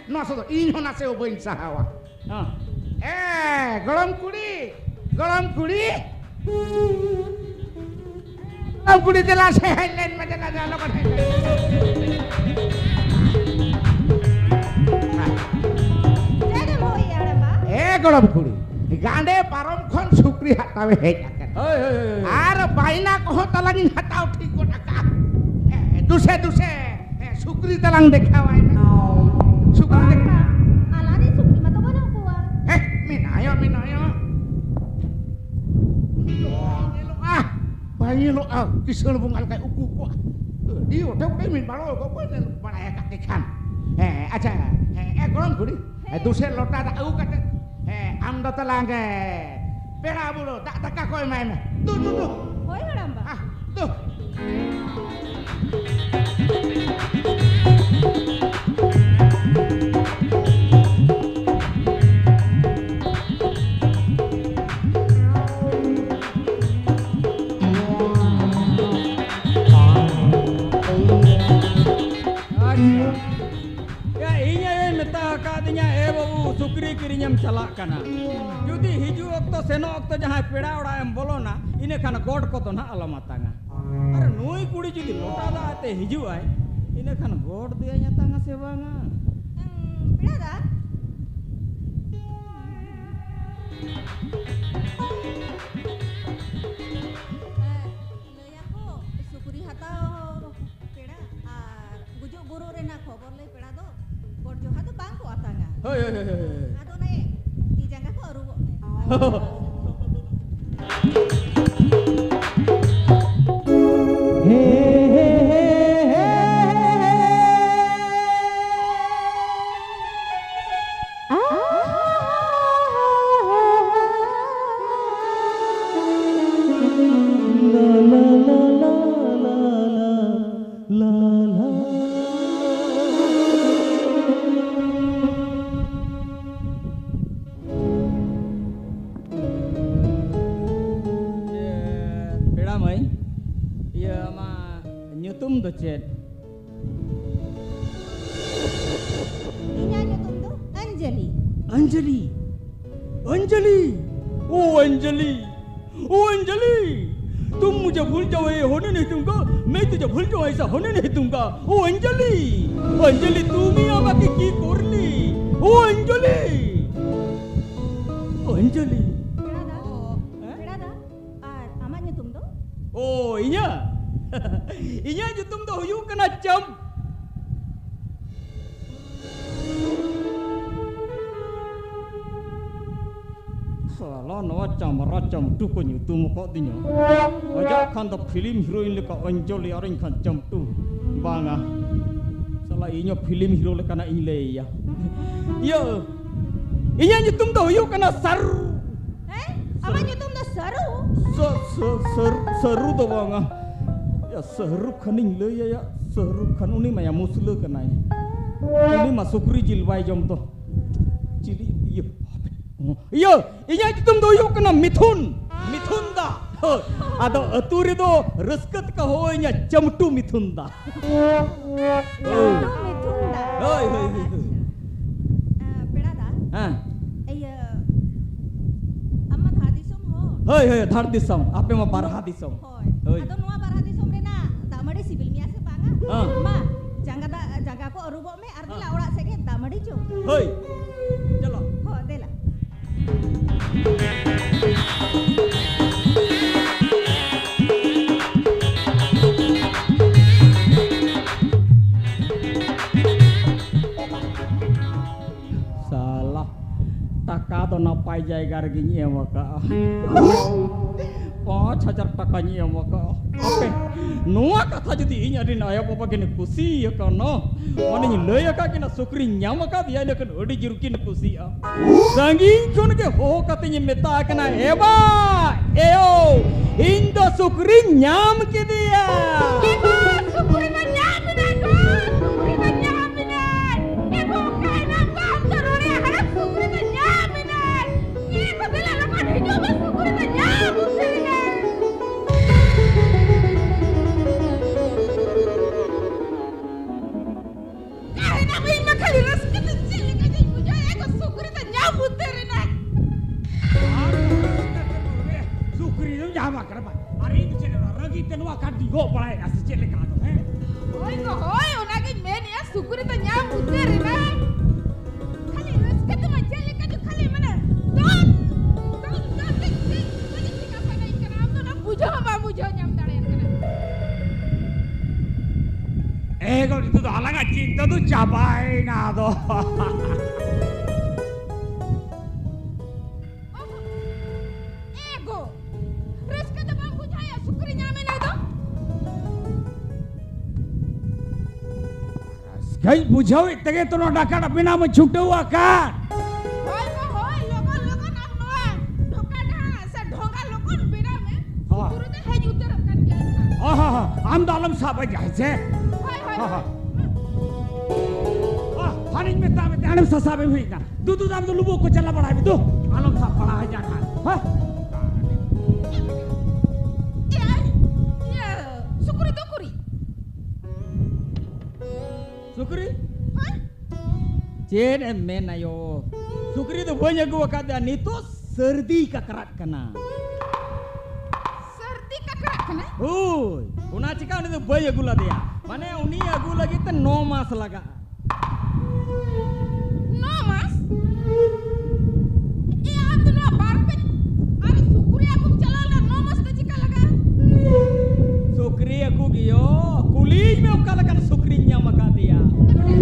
no so inho na se oboin sahawa. Ha. Golam kudi. Golam kudi jela se helen ma jela jalo kan. Jadi mau iya ada mbak? Golam kudi. Gande parom khon sukri hatawe hej akan. Hoi. Ar baina ko talangin hataw thik ko taka. Duse sukri talang dekhawai na. Sukri dekha. Alani sukri mata mana kuah? Minayo. Bayi lo kisel bungal kai uku ko. Di otak kai min balo ko ko banaya ka dekhan. Acha. Golam kudi. Duse lota ta au ka. Amda talang pera bulo tak taka koi mai me. Tu. Hoi ada mbak? Tu. Ya inya meta kadinya babu sukri kirinyam chalak kana. Judi hiju okto seno okto jahan peda ora em bolona ine kana god ko to na alamatanga. Ar nui kudi judi lota da ate hiju ai ine kana god dia nyatanga se banga. Berada? Leyaku sukuri hatau peda ar gujuk buru rena khobor le peda do god jo hatu bang ko atanga. Hoi. Ado ne di jangka ko aru ne. Peda mai. Iya ma nyutum do chet. Inya nyutum tu Anjali. Anjali. Anjali, ओ अंजलि, ओ अंजलि, तुम मुझे भूल जाओ ये होने नहीं दूंगा, मैं तुझे भूल जाओ ऐसा होने नहीं दूंगा। ओ अंजलि, अंजलि তুমি আমাকে কি করলি? ও Anjali, Anjali, Berada, amat nyutum tu? oh inya, inya nyutum tu huyuk kena jam. Salah nawa jam tu ko nyutum ko dinya. Ajak kan the film heroin leka Anjali aring kan jam tu. Banga. Salah inya film hero leka na inle ya. Ya. Inya nyutum tu huyuk kena saru. Amat nyutum tu seru? Seru tu banga. Ya seru kaning le ya. Seru kan uni maya musle kenai. Ini masuk rijil bai jam tu. Cili iya. Iya, inya nyutum tu huyuk kena Mithun. Mithun dah. Ado atur itu resket ka hoinya jam tu Mithun dah. Mithun dah. Hoi. Berada, Ha. amat hadisum ho. Hoi, dhar disam. Ape ma barha disam. Hoi. Atau nuah barah disum rena, tak madi sibil miasa banga. Ma, jaga ko arubok me arti la orak sege tak madi jo. Hoi. Chalo. Ho, dela. Salah. Taka to napai jaiga lagi nyewa ka. 5,000 টাকা নিয়ে আমাকে আপে নোয়া কথা যদি injury না বাবা কিনে খুশি কানো মানে লয় কা কিনা সুকরি ᱧᱟᱢকা দিয়া লকন ওডি জিরু কিনে খুশি সাঙ্গিন কোন কে হো কাতে নি মেতা কনা এবা এও ইন দ সুকরি ᱧাম কে দিয়া Sukuri na nyaminan ko! Sukuri na nyaminan! Eko kain ang pangkaruri harap sukuri na nyaminan! Eko sila naman hidup ang sukuri na nyaminan! Kahit ako yung makaliras kita sila kasi punya eko sukuri na nyaminan! Sukri itu jama kerapa? Hari itu cina ragi tenua kan digo palai asal cile kado, he? Hoy ko hoy, unagin men ya sukuri na nyaminan! Kali resket na jeli ka kali mana? Don! Mujo nyam dare kana. Kalau itu tuh alang cinta tuh capai ngado. Ego. Resket na bang kujaya sukuri nyamin na ito? Kay bujaw itege tuh nodaka tapi nama cukte wakan. Hoy ko hoy, lokon ang noa. Doka na sa ढोंगा lokon bina me. Sukuri na hay utar kan dia. Am dalam sahabat jahe. Hoy. Hanin में तामे आलम सासाबे हुई ना दूध दाम तो लुबो को चला पड़ा है तो आलम सा पड़ा है जाना हाँ Ya, sukuri to kuri. Sukri Hah? Chain में आयो सुकरी तो banyak gua kada nito सर्दी का kerat kena. Serti kakak kana? Hoi, una cika ini tu banyak gula dia. Mana uni aku lagi tu 9 mas laga. No mas. Iya aku no barpet. Are sukuri aku chalala no mas ta chika laga. Sukri aku gio, kulit me ukala kan sukrinya maka dia.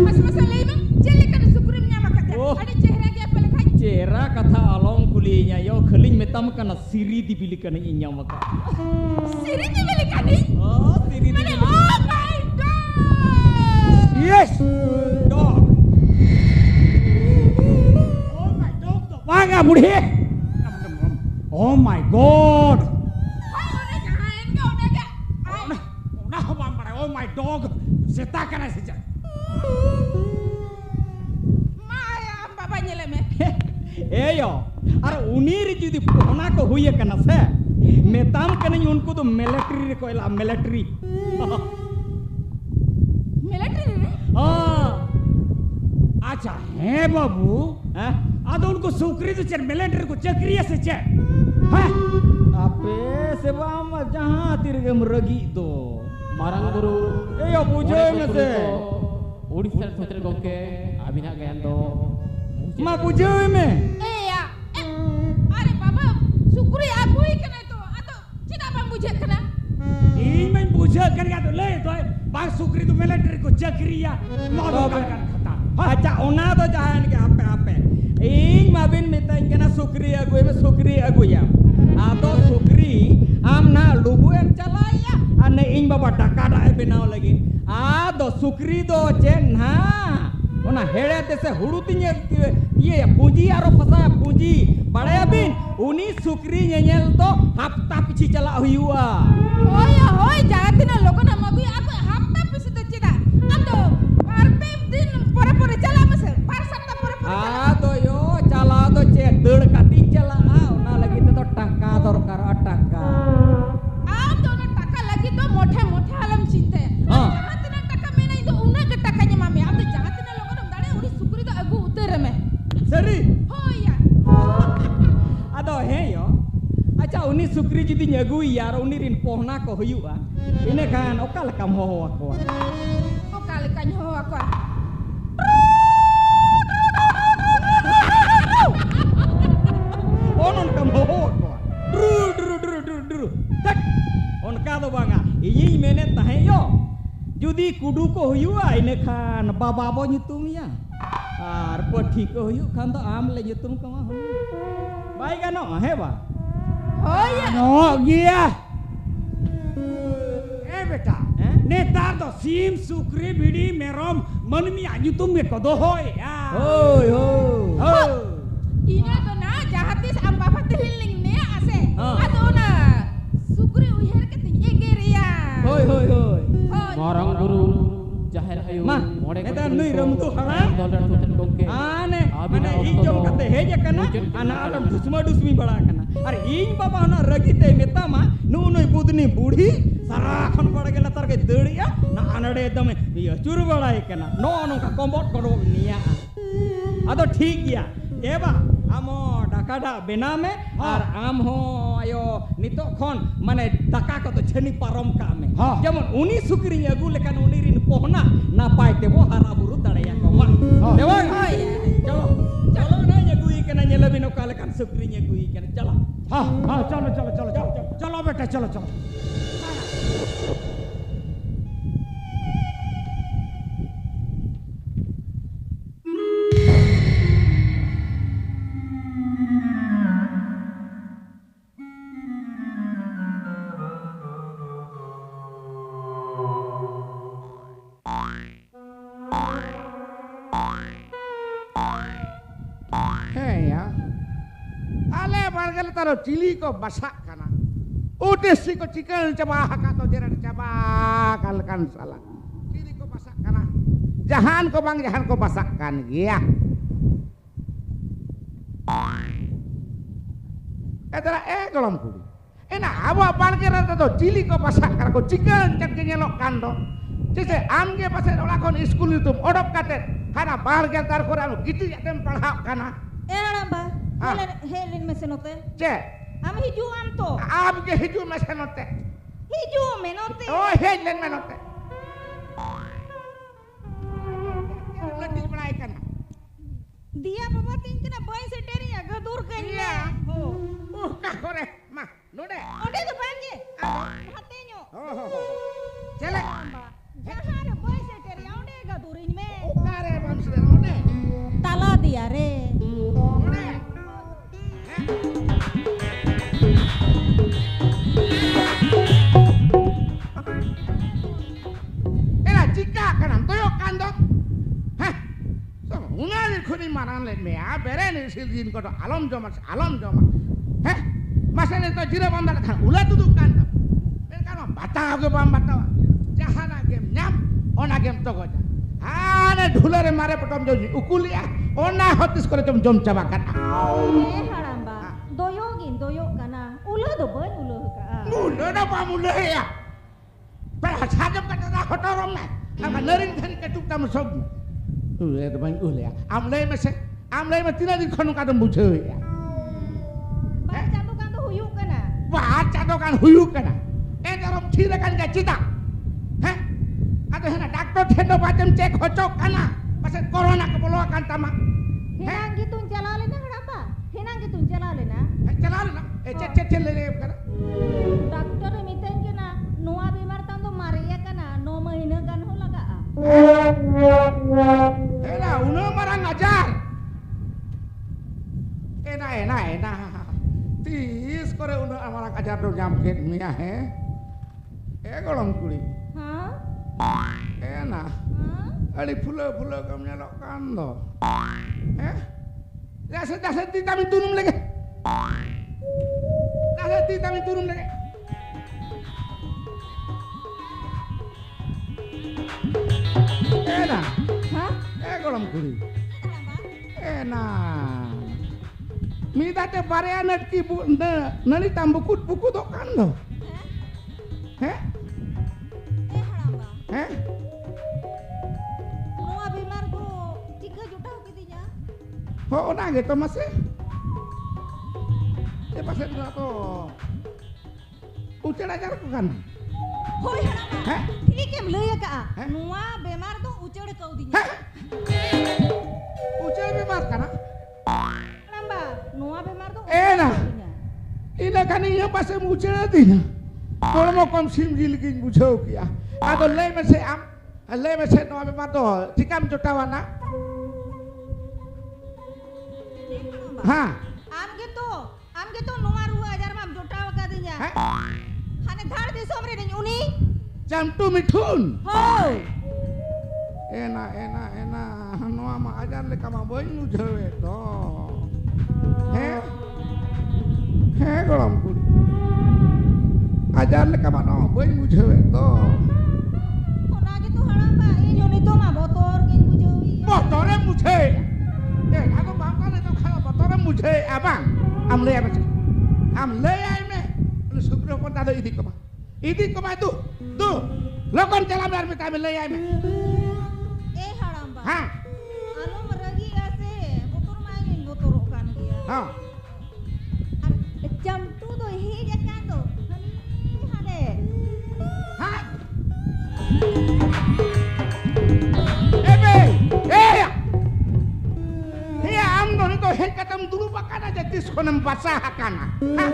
Mas leben jeli kana sukuri nya makata. Oh. Ada chehra ge apa laga? Cera kata along kulinya yo keling metam kana siri dibilikan inya maka. Siri ni beli kani? Oh, siri Mane dibilikan. oh my god. yes dog oh my dog wanga budi oh my god Ay udah kahain ka udah ga. Ay. nah hawam pada oh my dog seta kana saja Maya baba nyeleme. Eyo, ar unir jadi pona ko huye kana se. Metam kana unku to military ko ila military. Military ni? Ah, अच्छा है बाबू eh? आदो उनको सुकरी तो check military को चक्री से check हाँ Ape sebab jahat tirgem ragi do. Marang guru. Yo bujoy na se. Odisha Sutri Gongke Abhina Gayando. Ma bujoy me. Ya, are baba, sukuri aku ikan itu, atau cina bang bujek kena? ini main buja kan ya tuh leh tuh bang sukri tuh miliट्री को चक्री या नौलो kan kata Acha ona do jahan ke ape. Ing mabin mitain kena sukri aku ya. Atau sukri amna lubu em calaya. Ane ing baba dakada e benau lagi. Ado sukri do chen ha. Ona hele dese huru tinya ye puji aro fasa puji. Badaya bin uni sukri nyenyel to hafta pichi chala huyua. Hoi, jahatin logo nama gue aku hafta pisi tu cina. Atau parpe din pura-pura jalan masih, parsanta pura-pura. Ado yo chala do che ded kati chala ona lagi to taka dorkar taka. Atau na taka lagi tu mote alam cinta. Jahatin taka mana itu una ke takanya mami. Atau jahatin logo nama dane uri sukuri tu aku uter me. Seri. Hoi ya. Ado he yo. Acha uni sukri judi nyagui yar uni rin pohna ko huyua. Ini kan okal kam ho aku. Oh kali kanyo aku. Onon kam ho aku. Dru. Tak. On ka do banga. Iyi mene tahe yo. Judi kudu ko huyua ini kan bababo nyutum ya. Ar pathi ko huyu kan to am le nyutum ka ma. Bai gano he ba. Hoi ya. no gya beta netar to sim sukri bidi merom manmi anju tum me kodo hoy ya Hoi ho. Ini tu na jahatis amba patiling ni ase. Atau na sukuri uher ke tinggi geria. Hoi. Marang guru Jahir Ayu. Ma, eta nui ramtu haram. Sutri Gongke. Ane ijom kate heja kana ana alam dusmi bada kana. Are ing baba na ragite metama nu noi budni budi sarakhan bada gela tar ke deudia na anade dame iya churu bada kana no ka kombot kodo niya. Ado ठीक gya. Eba amo dakada bename ar am ho ayo nito khon mane daka ko to cheni parom ka me. Jemon uni sukri agu lekan uni rin pohna na pai tebo haraburu dadaya ko ma. Dewa. Chalo na nyagui kana nyelabin okal kan sukri nyagui kana chalo. हाँ चलो बेटा चलो Taro cili ko basak kana. Udesi ko cikel coba hakato jerat coba kalkan salah. Cili ko basak kana. Jahan ko basak kan ya. Etara golom kuli. Ena awa parkir to cili ko basak kana ko cikel cek nyelok kando. Cese amge pasal lakon school itu odop kate. Kana parkir tar koran gitu ya tem padhap kana. Namba. Helin mesenote. Cek. Am hiju anto. Am ke hiju mesenote. Hiju menote. Oh helin menote. Lagi menaikkan. Dia bapa tingkena boy seteri agak dur kanya. Kah kore mah nude. Ode tu panji. Hatenyo. Celek. Jahan boy seteri ode agak durin me. Kare bangsa nude. Tala dia re. Nude. Era chica kanan toyo kando. Hah. So ungal khuni maran le me a beren silgin ko alam joma. Heh. Masane to jira bandar than ula tudu kando. Kan bata ge bam bata. Jahana game nyam ona game to goja. Ane dhulare mare potom joji ukulia ona hotis kore jom cabakan. Haramba. Doyok kana. Ula do ban ula ka. Mula na pa mula ya. Pero sajam kata na hotorom na. Ama narin than ketuk tam sog. Ule to ban ule. Am le mese am lay ma tina di khonu ka dum bucheu ya Baca tuh kan tuh huyuk kan ah. baca do kan huyuk kana darom thira kan ga cita heh ado hena doctor thendo bacem cek hocok kana pasal corona ke bolo kan tama Hinang gitu jalalin na kenapa? Hinang gitu jalalin na. chalal na cek le kana Dokter mitain kena noa bimar tang tuh maria kana no mahina kan ho laga ah. Ena uno marang ajar ena tis kore uno marang ajar do nyamket mia golong kuli Hah? ena Hah? ali pula kam nyalok kando dasar ti kami turun lagi ena Hah? golong kuli ena minta te pareanet ki bu nani tambukut buku do kando Haramba. Oh, Noa bimar ko 3 juta kitinya. na gitu mas pasal na to ucel ajar ko kan Hoi haramba. Ini kem leya ka ah. Noa bimar tuh ucel kau dinya. ucel bebas kana Haramba. Noa bimar tuh Nah. Ina kaninya pasal ucel dinya kalau mau konsim jilgin bucau kia atau lay masih no abe mato tikam jotawana ha Am gitu noa ruwa ajar mam juta katinya. Hane dhar di somre ni uni. jam tu mithun Hoi. ena no ama ajar le kama boy nu jawe to golam kuli ajar le kama no boy nu jawe to Ona gitu haramba. Ini uni tuh mah motor kin bujowi. motore muje aku bangkane to khala motore muje abang am le ai me lu sugro kon tado idi koma tu lokon jalan bar me kami le ai me Haramba. ha Alo meragi ase. Motor main motor kan dia. ha Jam tu tuh hi kan tuh. Hane. ha ebe ya am no to he katam dulu bakana jatis konem basah kana ha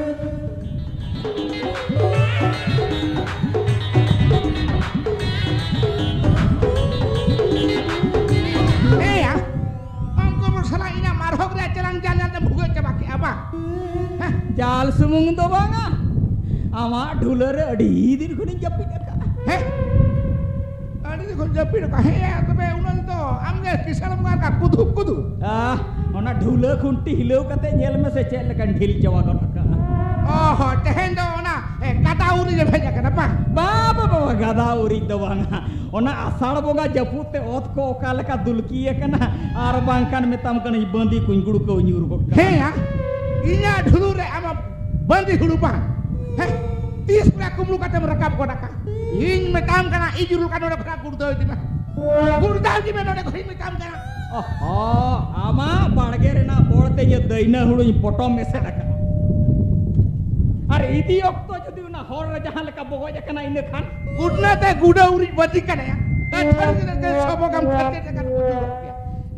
ya angko bersalah ina marhok dia jalan-jalan dan buka coba ke apa Jal sumung to banga. Ama dhulare adi din khuni japit ka. Ani ko japit ka ya tabe unan to amge kisalam ka kudu Ona dhula khunti hilau kate nyel me se chet lekan dhil jawa kon ka. oh tehen do na kata uri je bheja kenapa Baba gada uri do banga. Ona asal bonga japut te ot ko ka leka dulkiye kana ar bangkan metam kana ibandi kunjuru ko nyur ko. ya inya dulu re ama bandi hulu bang tis pra kumlu kata merekap kodaka ing metam kana ijurul kana pra kurdo di mah kurdo di mah no ko metam kana ama badge na bolte ye daina hulu potom mese daka. Are idi okto jodi una hor jahan leka bogo jakana ine khan Udna te guda uri bati kana ya thar ke sobo kam khate te kan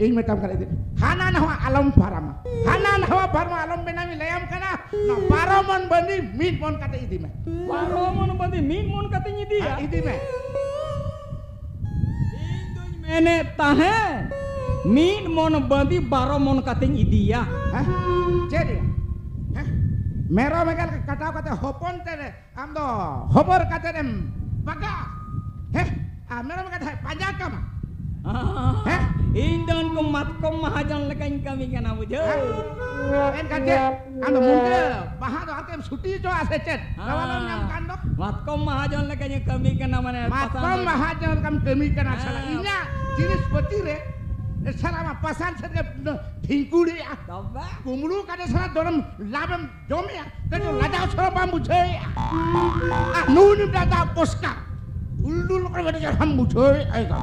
ing metam kana itu hana nawa alam parama alam benami layam kana na paramon bandi min mon kata idi me Paromon bandi min mon kate nyidi ya. idi me Induñ mene tahe min mon bandi baromon kate nyidi ya. jadi mero megal kata kata hopon te am do hopor kata dem baga mero kata panjakam Indon ko matkom mahajan lekain kami kana bujo. en kaje ando munde bahado atem suti jo asecet lawalan yang kandok Matkom mahajan lekain kami kana mane matkom mahajan kam demi kana salah inya jinis betire selama pasan sedep thingkuri Coba. kumulu kada salah doram labam domi kada lajau sara bambu jey nuni data poska uldul kada jam bujoi ai kam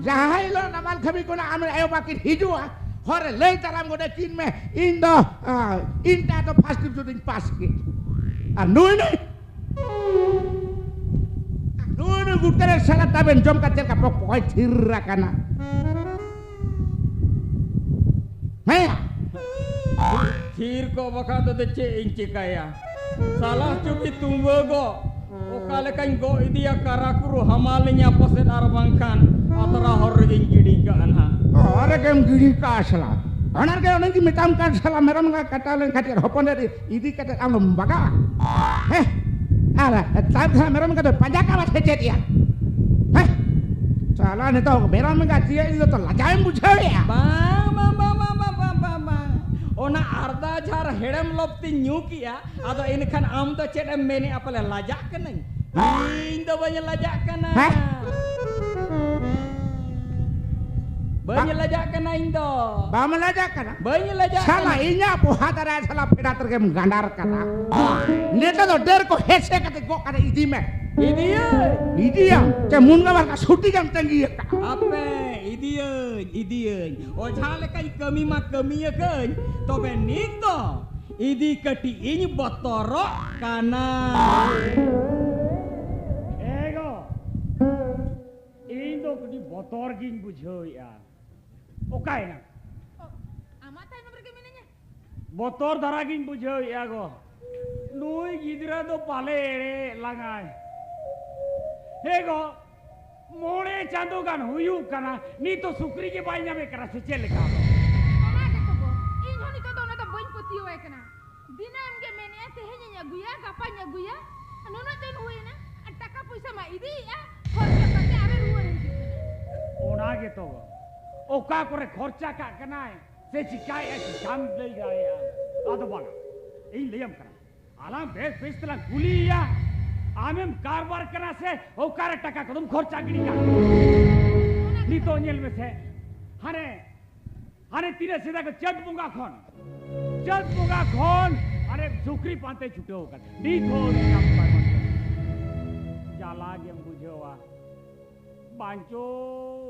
जहां लो नमाल खबी को ना आमे आयो बाकी हिजुआ हरे लई ताराम गोडे किन में इन द इंटा तो फर्स्ट ट्रिप जुदिन पास के आ नुई गुटरे साला ताबेन जम का चल का पकोय थिररा kana मैं थीर को बखा तो चे इंची काया salah cubi tunggu go okale kan go idia karakuru hamalinya posen arbangkan atara horgin gidi ka anha ore kem gidi ka asala anar ke onen ki mitam kan sala meram ga katalen khatir hopon dari idi kata angum baga ala tab sa meram ka pajaka ba thece dia sala ne to meram ga dia itu to lajai bujhe ya ona arda jar hedam lopti nyukia ado inikhan am to cedem meni apale lajak kana indo banyak lajak kana banyak lajak kana indo bam lajak kana banyak lajak sala inya poha tara sala peda tergem gandar kana neta to der ko hese kate go kana idi me idia ce mun ga ka suti jam tanggi ka ape idia ojale kai kami ma kami ya kan to benito idi kati ini botoro kana ego indo kati botor gin bujho ya okai na amata nomor ke minanya botor dara gin bujho ya go nui gidra do pale langai ego मोड़े चांदो गान हुयू कना नी तो सुकरी के by ना में करा से चले का ona ke ko in honi to na to boin potiyo e kana dina am ge mene te henya guya gapanya guya anono den huina taka puisa ma idi ya khorcha kate ave ruore ओना के तो ओका करे खर्चा का कना से चिकाय ए जाम ले गए आदो बागा इन लेम करा आला बेस बेस तला गुलिया आमेम कारबार करा से ओकारे टका कदम खर्चा गिनी का नी तो नेल में से हाने तीरे सीधा के चट बुंगा खोन अरे सुकरी पाते छुटे हो कर नी तो काम पर जाला गेम बुझेवा बांचो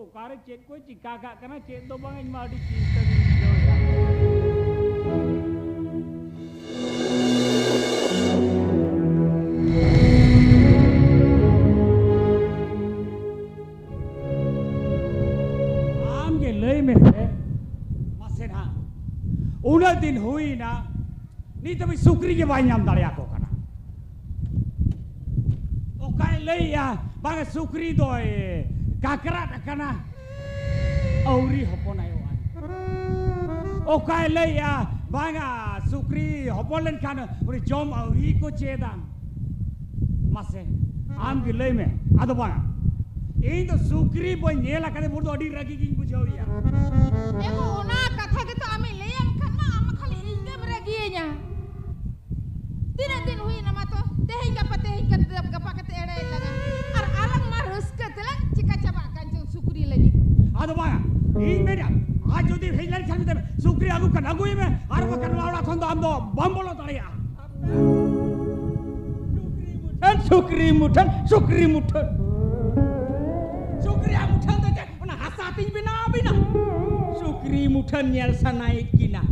ओकारे चेत कोई चिका का कना चेत दो बांग इन माडी चीज तक उना दिन हुई ना नी तो सुकरी के बाई नाम दाड़िया को कना ओकाय लैया बागे सुकरी दो काकरा कना औरी हपनायो ओकाय लैया बागा सुकरी हपलन खान उरी जम औरी को चेदान मासे आम के लई में आदो बागा इन तो सुकरी बई नेला कदे बुर तो अडी रगी किन बुझाविया ego ona katha ke to ami leyam Din hui nama to tehin gapa kate ere laga ar alang mar ruska tela cika caba kancung sukuri lagi ado baya in media aaj jodi heilan chami te sukri agu kan agu me ar bakan laura khondo amdo bambolo tariya sukri mutan sukri amutan te ona hasatin bina sukri mutan nyel sanai kina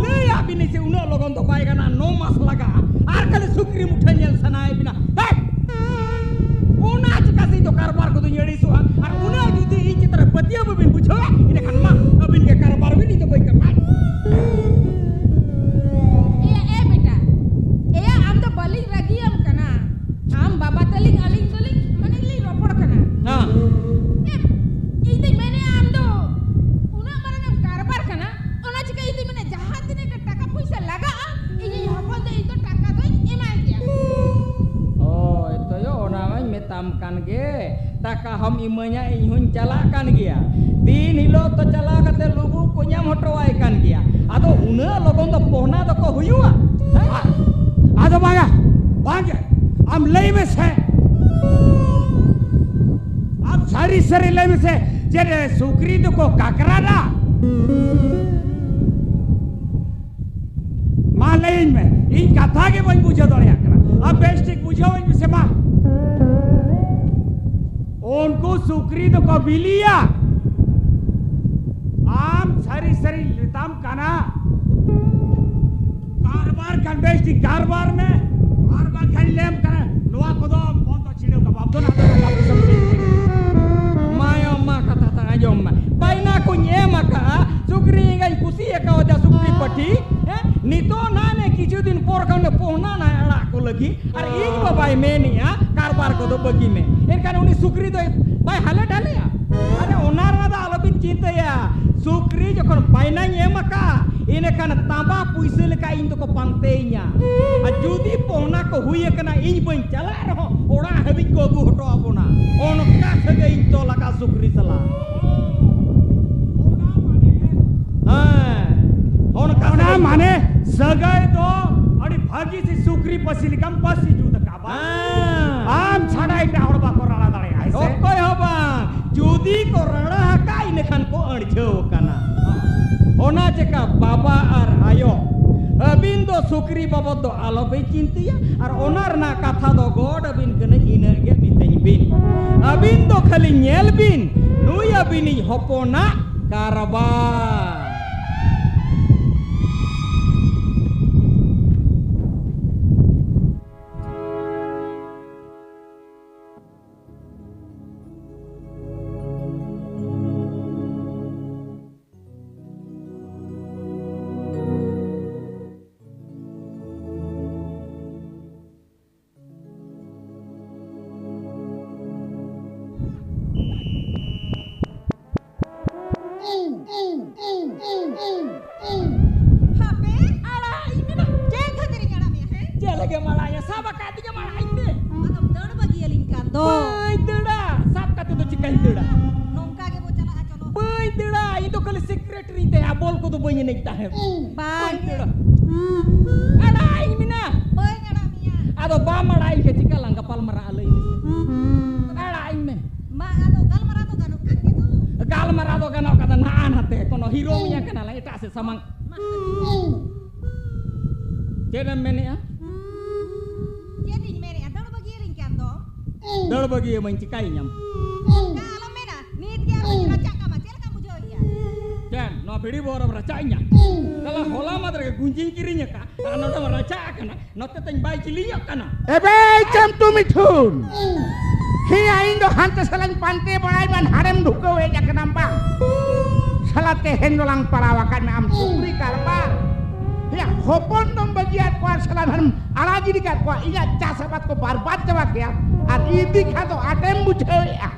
le abine se uno logon to bai kana no mas laga ar kale sukri mutan nyel sanai bina una chikasi to karbar ko dunyari so ar una judi in chitra patiya bin bucho ine kan ma abin ke karbar bin to bai karbar beta eya am to baling ragiam kana am baba teling aling mane li ropor kana ha ini mene am do una maranam karbar kana ona chika ini mene jahat ne ka taka puisa laga ini hopon de itu taka do emai dia oh itu yo ona mai metamkan ge taka ham imanya inhun calakan gia din hilo to cala kate lugu punya hotowai kan gia ado una logon to pohna to ko huyua ado baya bange am lei में से अब सारी लई में से जेरे सुकरी तो को काकरा ना मा लई में इन कथा के बन बुझे दड़िया करा अब बेस्टिक बुझो इन से मा उनको सुकरी तो को बिलिया sari sari litam kana karbar kan besti karbar me karbar kan lem kana noa kodo bondo chideu ka babdo na Mayo ma kata ta ajom ma. Baina ko nyema ka sukri ngai kusi ka oda sukri pati. Nito nane kichu din por kan pohna na ala ko lagi. Ar ing ba bai me ni ya karbar ko do bagi me. En kan uni sukri do bai hale dale ya. Are onar na da alabin cinta ya. Sukri jokon baina nyema ka. Ine kan tamba puise leka indo ko pantenya. Judi pohna ko huye kana ing ban chala ro. Ora habi ko gu hoto apona. Ono ka sage into laka sukri sala. ona mane sagai to ani bhagi si sukri pasili kam pasi juta ka ba am chadai ta horba korala dale aise okoi hoba judi ko rada ka ine kan ko arjeu kana ona cheka baba ar ayo abin do sukri babod do alobe cintiya ar onar na katha do god abin kene ine ge mitei bin abin do khali nyel bin nui abini hopona karaba mencikai nyam. Kalau mena, nit dia raja kama, cila kamu jauh ya. Jan, no beri bora racanya. Kalau hola madre gunjing kirinya ka, anu nama raja kana, no teteng bayi cilinya kana. Ebe jam tu mitun. Hiya indo hante salang pante bolai man harem duko eja kenampang. Salate hendolang parawakan me am sukri karbar. Ya hopon dom bagiat kuar salan harem alaji dikat kuar iya casabat ko barbat jawak ya. Ar idi khato atem bujhe ya.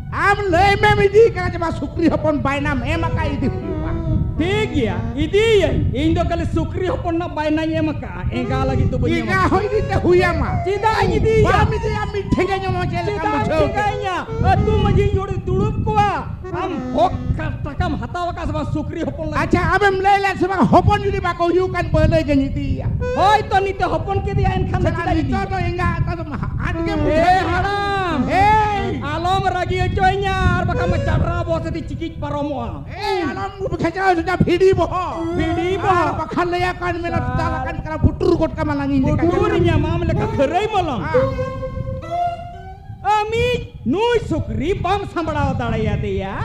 Am lei me midi ka jaba sukri hopon bainam emaka idi huwa. ठीक ya, idi ya. Indo kali sukri hopon na bainanya maka enga lagi tu bunyi. Ika hoi di te huya ma. Cida idi ya. Ba midi am mithenga nyomo jel kam bujhe. Cida tu maji jodi dulup kuah. Am hok takam hatawa ka sama sukri hopon lagi. Acha abem leila sama hopon judi ba ko yukan bele jengiti ya. Hoi to nite hopon ke dia en kan Cida cida itu idi. to enga to adge Eh bujhe. haram. Hey. Alom ragi coynya arba kama cabra bose di cikik paromoa. Alam bekerja sudah video boh. Video boh. Bakal leyak kan menat dalakan karena putur kot kamalangin. Puturnya mam leka kerai malang. Ami nui sukri bam sambara dalaya dia.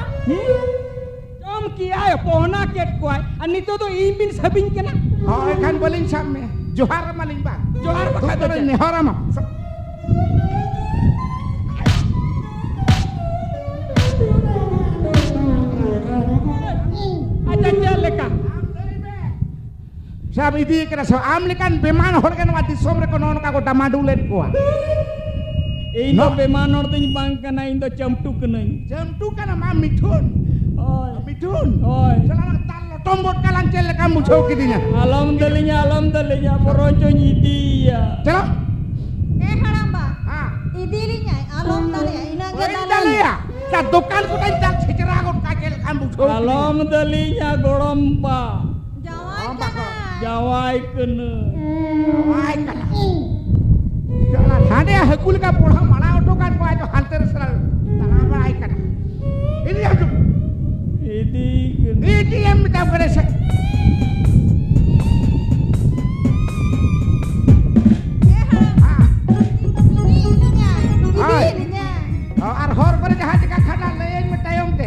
Jom kia ya pohona ket kuai. Ani to imbin sabing kena. Oh kan boling samme. Johar maling bang. Johar bakal Dokter ini haram. Aja leka. Sabi di kena so amlikan beman horkan wati somre konon kago damadulen kuah. Indo bemanor ting bang kena indo camtu kena. Jam tu kan mam mitun. Oi. Mitun. Oi. Selamat talo tombot kalang cel kamu jauh kirinya. Alhamdulillah poronco nyidi ya. Celok. Haramba. Ah. Idilinya, alom dale ya, inang Dale ya. Sadukan ku kan tak seceragot kacel kamu jauh. Alhamdulillah goromba. Jawai kana. Jawai kena. Ay kana. Jalan hade hakul ka pura mala auto kan ko ajo halter sal. Tanama ay kana. Ini ajo. Idi kena. Ini yang minta kare sa. Idilinya. Ar hor kare jahat ka khana leeng metayong te.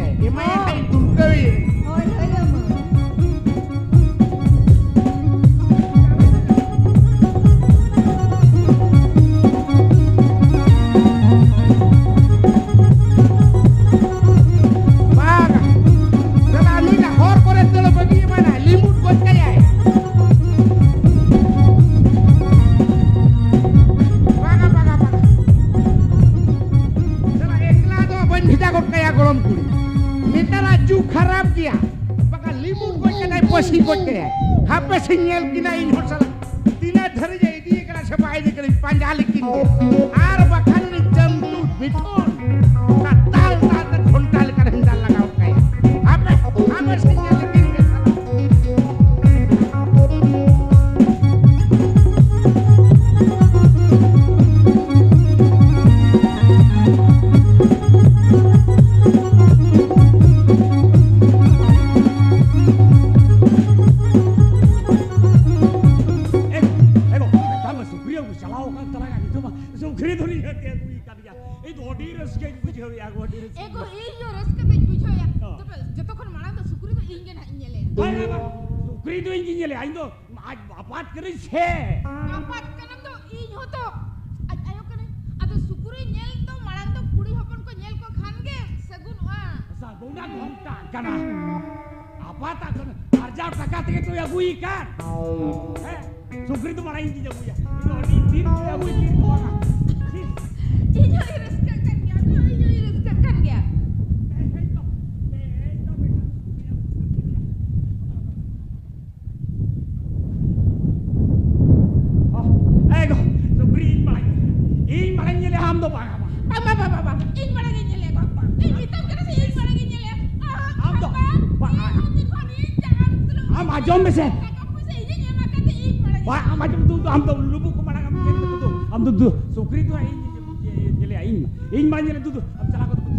ᱛᱚᱵᱮ ᱥᱤᱧᱮᱞ ᱠᱤᱱᱟ ᱤᱧ ᱦᱚᱸ ᱥᱟᱞᱟᱜ ᱛᱤᱱᱟᱹᱜ ᱫᱷᱟᱹᱨᱤᱡ ᱤᱫᱤ ᱠᱟᱱᱟ ᱥᱮ ᱵᱟᱭ ᱤᱫᱤ ᱠᱟᱱᱟ ᱯᱟᱸᱡᱟ ᱞᱮᱠᱤᱱ ᱟᱨ ᱵᱟᱠᱷᱟᱱ ᱡᱟᱢᱛᱩ ᱵᱤᱴᱷᱩᱱ ᱛᱟᱞ ᱛᱟᱞ ᱜᱷᱚᱱᱴᱟ ᱞᱮᱠᱟ ᱦᱮᱸᱫᱟᱞ ᱞᱟᱜᱟᱣ ᱠᱟᱭᱟ ᱟᱢ ᱥᱤᱧᱮᱞ ᱞᱮᱠᱤᱱ ᱜᱮ ego iyo raska te bujo ya tobe joto khon mara do sukuri do inge na nyele sukri do inge nyele ain do aaj apat kare che apat kanam do in hoto ayo kane ado sukuri nyel do marang do kudi hopon ko nyel ko khan ge sagun wa sa guna ghonta kana apat akon arja taka teke to agui kan sukri do mara inge jabu ya ino ni dir to agui dir to bana iyo raska kan ya iyo raska kan ya ego sukri in mara nyele ham do bana Baba, in mara ge nyele ko in itam kare se in mara ge nyele ham do am ajom be se ba am ajom tu am do lubu ko mara am ken tu am do sukri do in nyele in mara nyele tu am chala ko tu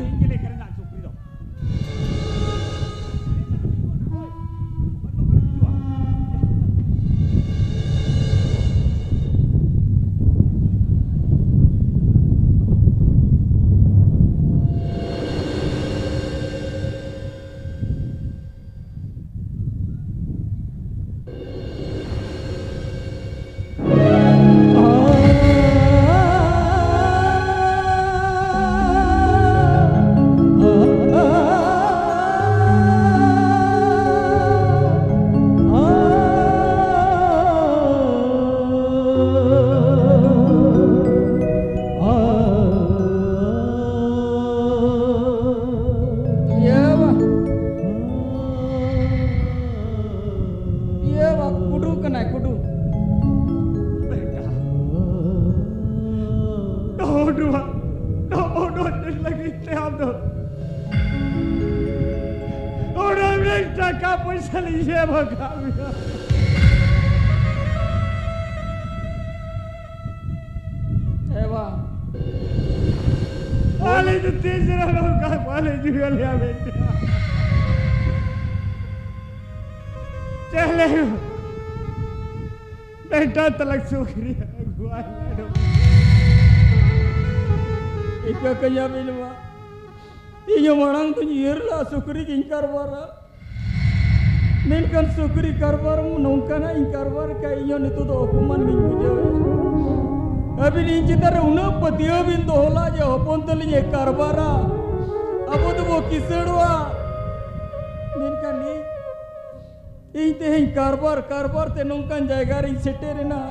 in nyele kare na sukri do बेटा तलक सुखरी अगुआ ika kaya bilwa iyo marang tu nyirla sukri king karbara menkan sukri karbar nongkana ing karbar ka iyo nitu do okuman ning bujo abi ning chitara una patiyo bin dohla je hopon tali ye karbara abo tu bo kisedwa menkan ni ing te ing karbar te nongkan jayga ring seterena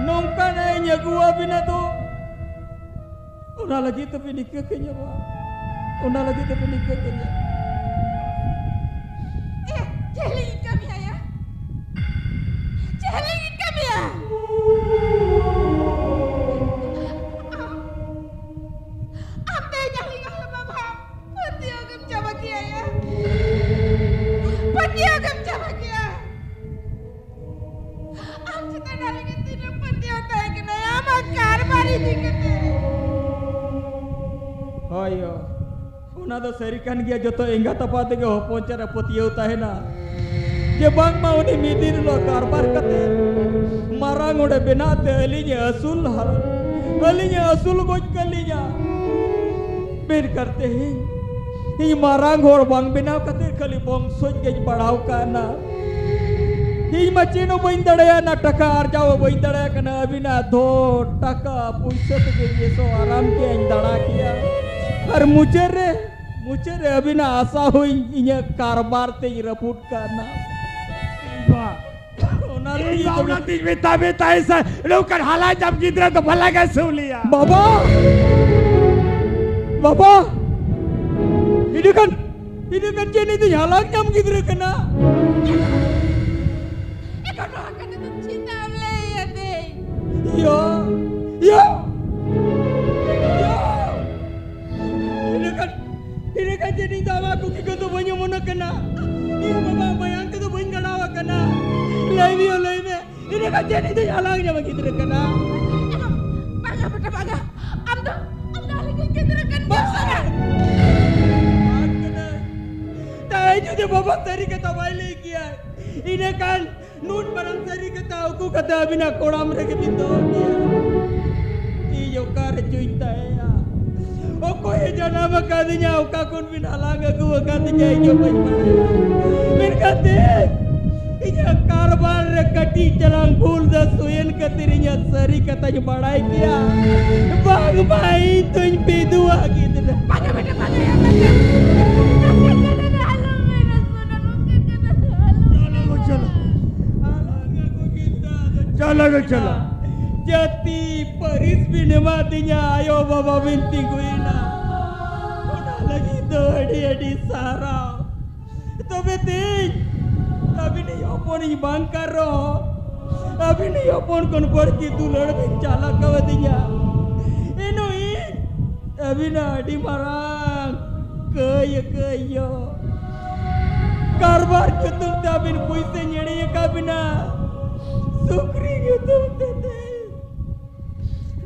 nongkan ay nyagua bina tu una lagi tapi nikah kenya ba una lagi tapi nikah kenya jeli kami ya jeli kami ya ambe jeli kami baba patiyo gam jaba kiya ya patiyo gam jaba kiya am chita dalenge tine patiyo tay kena ya makar bari dikete ayo una do serikan gya joto enga tapate ge hopon cara patiyo tahena je bang mau ni midir lo karbar kate marang ode benate alinya asul goj kalinya ber karte हैं ये marang और bang benaw kate kali bong soj ge badhaw kana ये machino bain dadaya na taka arjaw bain dadaya kana abina do taka puisat ge ye so aram ke dada kiya और मुझे रे अभी ना आशा हुई इन्हें कारबार ते रपूट करना बेटा ऐसा लोग कर हालात जब गिदरा तो भला कैसे हो लिया बाबा इधर Ini kan Jenny itu halang nyam gidra kena. Kalau akan itu cinta oleh ya deh. Yo. Yo. Yo. Ini kan Jenny tahu aku kiko tu banyak mana kena. Iya bapa bayang tu banyak kalawa kena. Lagi. Ini kan Jenny itu halang nyam gidra kena. Bangga betul bangga. Amda lagi kita kan biasa. Tahu je bapak tadi kata balik ya. Ini kan nun barang tadi kata aku kata bina kolam mereka pintu dia. Iyo kar cuita ya. Oko ye jana makadinya oka kun bina laga ku makadinya iyo bajmana. Merkate. Iya karbar kati jalan bul da suyen katirinya sari katanya badai kia. Bang mai tuin pedua gitu. Bangga betul bangga ya. Chalo. Jati paris bine matinya ayo baba binti kuina. Una lagi to adi sarau. To beting. Abi ni opon ni bangkaro. Abi ni opon kon pergi dulur bincala kawatinya. Enoi. Abi na di marang. Kayo. Karbar ketul tabin puise nyedi kabina. Sukri gitu tete.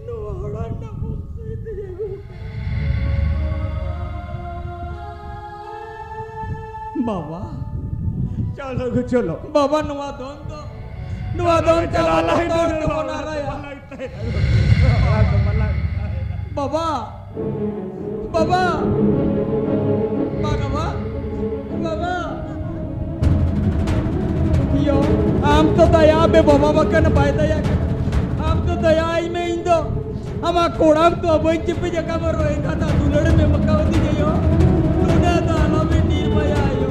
Nuaran na puise itu jago. Baba. Chalo. Baba nuwa don chalo lah itu kemana ya? Baba. Yo, am to daya be baba bakan bai daya. Am to daya ime indo. Ama kodam to aboi chipe jaka maro engata dulade me makawati jayo. Tuna to alame nirmaya ayo.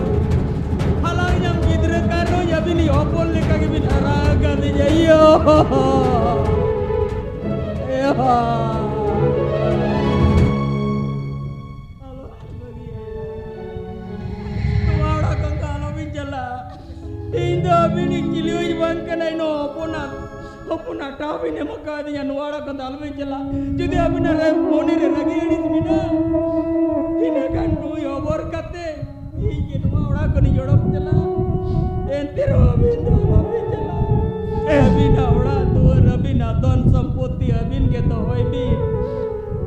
Halang jam gidra karo yabini opol leka ke bin araga de jayo. Tumara kangkalo bin jala. Indo abini kilioi ban kana ino opona tahu ini makanya nuara kan dalam jala. Jadi abina moni ragi ini mina. Ini kan tu yo berkate. Ini nuara kan jodoh jala. Entero abina jala. Abina ora tu abina don samputi abin kita hoy bin.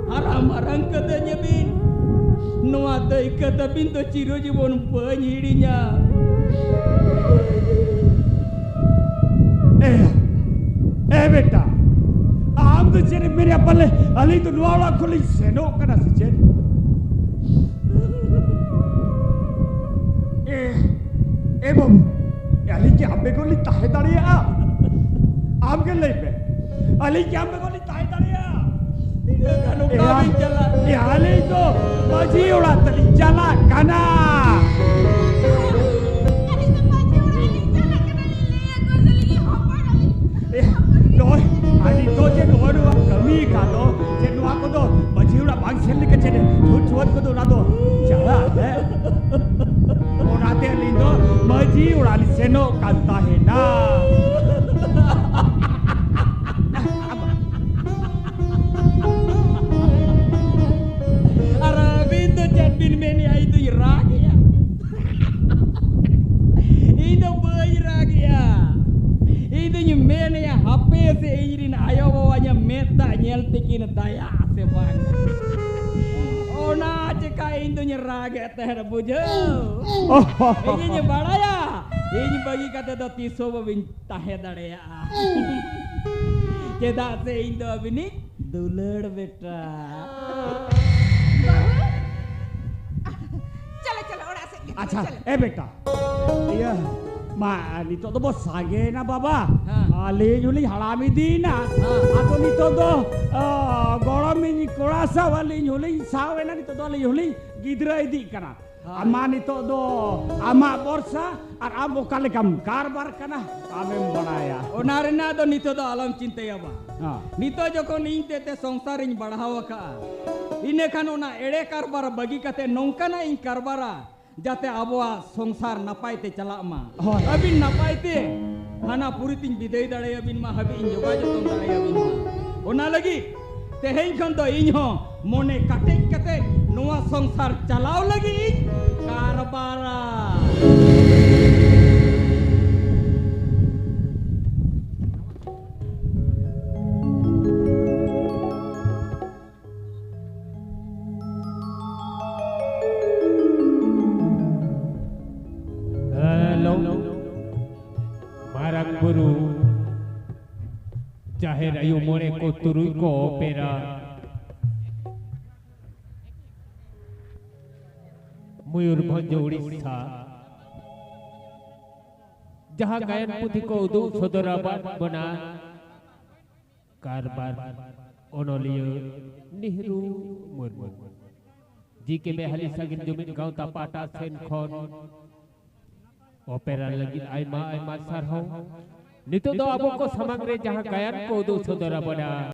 Arang katanya bin. Nuada ikata bin to ciro jibon penyidinya. बेटा आम तो चेरे मेरे अपने अली तो नुआला खोली सेनो कना से चेर बाबू अली के आंबे कोली ताहे दाड़िया आम के ले पे अली के आंबे कोली ताहे दाड़िया अली तो मजी उड़ा तली चला कना Ani to je noru kami kado je nu aku to majiura bang sel ke je chuat ko to na to jala hai orate lindo majiura li seno kanta hai na arabin to jadbin meni ai to iragya ido boy iragya ido ni meni ya hape se irin ayo bawanya meta nyel tikin daya se bang ona jika indo nyeraga teh bujo ini badaya ini bagi kata do tiso babin tahe darea jeda se indo abini dulad beta चलो उड़ा से अच्छा बेटा iya ma nito to bos sage na baba ali juli halami dina ato nito do gorami ni korasa wali juli sawe na nito do ali juli gidra idi kana ama nito do ama borsa ar amo kale kam karbar kana amem banaya onarena do nito do alam cinta ya ba nito jokon inte te sangsar in badhawa ka ine kan ona ede karbar bagi kate nongkana in karbara जाते आबोआ संसार नपाय ते चला मा अबिन नपाय ते हाना पूरी तिन बिदाय दाड़े अबिन मा हबि इन जोगा जतन दाड़े अबिन मा ओना लगी तेहेन खन तो इन हो मोने काटे कते नोआ संसार चलाव लगी Karbara Marang Guru Jahir ayu more ko turui ko opera Muyurbhanj Odisha Jaha gayan puthi ko udu sodorabat bana Karbar Onoliyo Nehru Murmu Jike behali sagin jumin gaun tapata sen khon Opera lagi aima sarhau. Nito do abo ko samagre jaha gayan ko do saudara bada.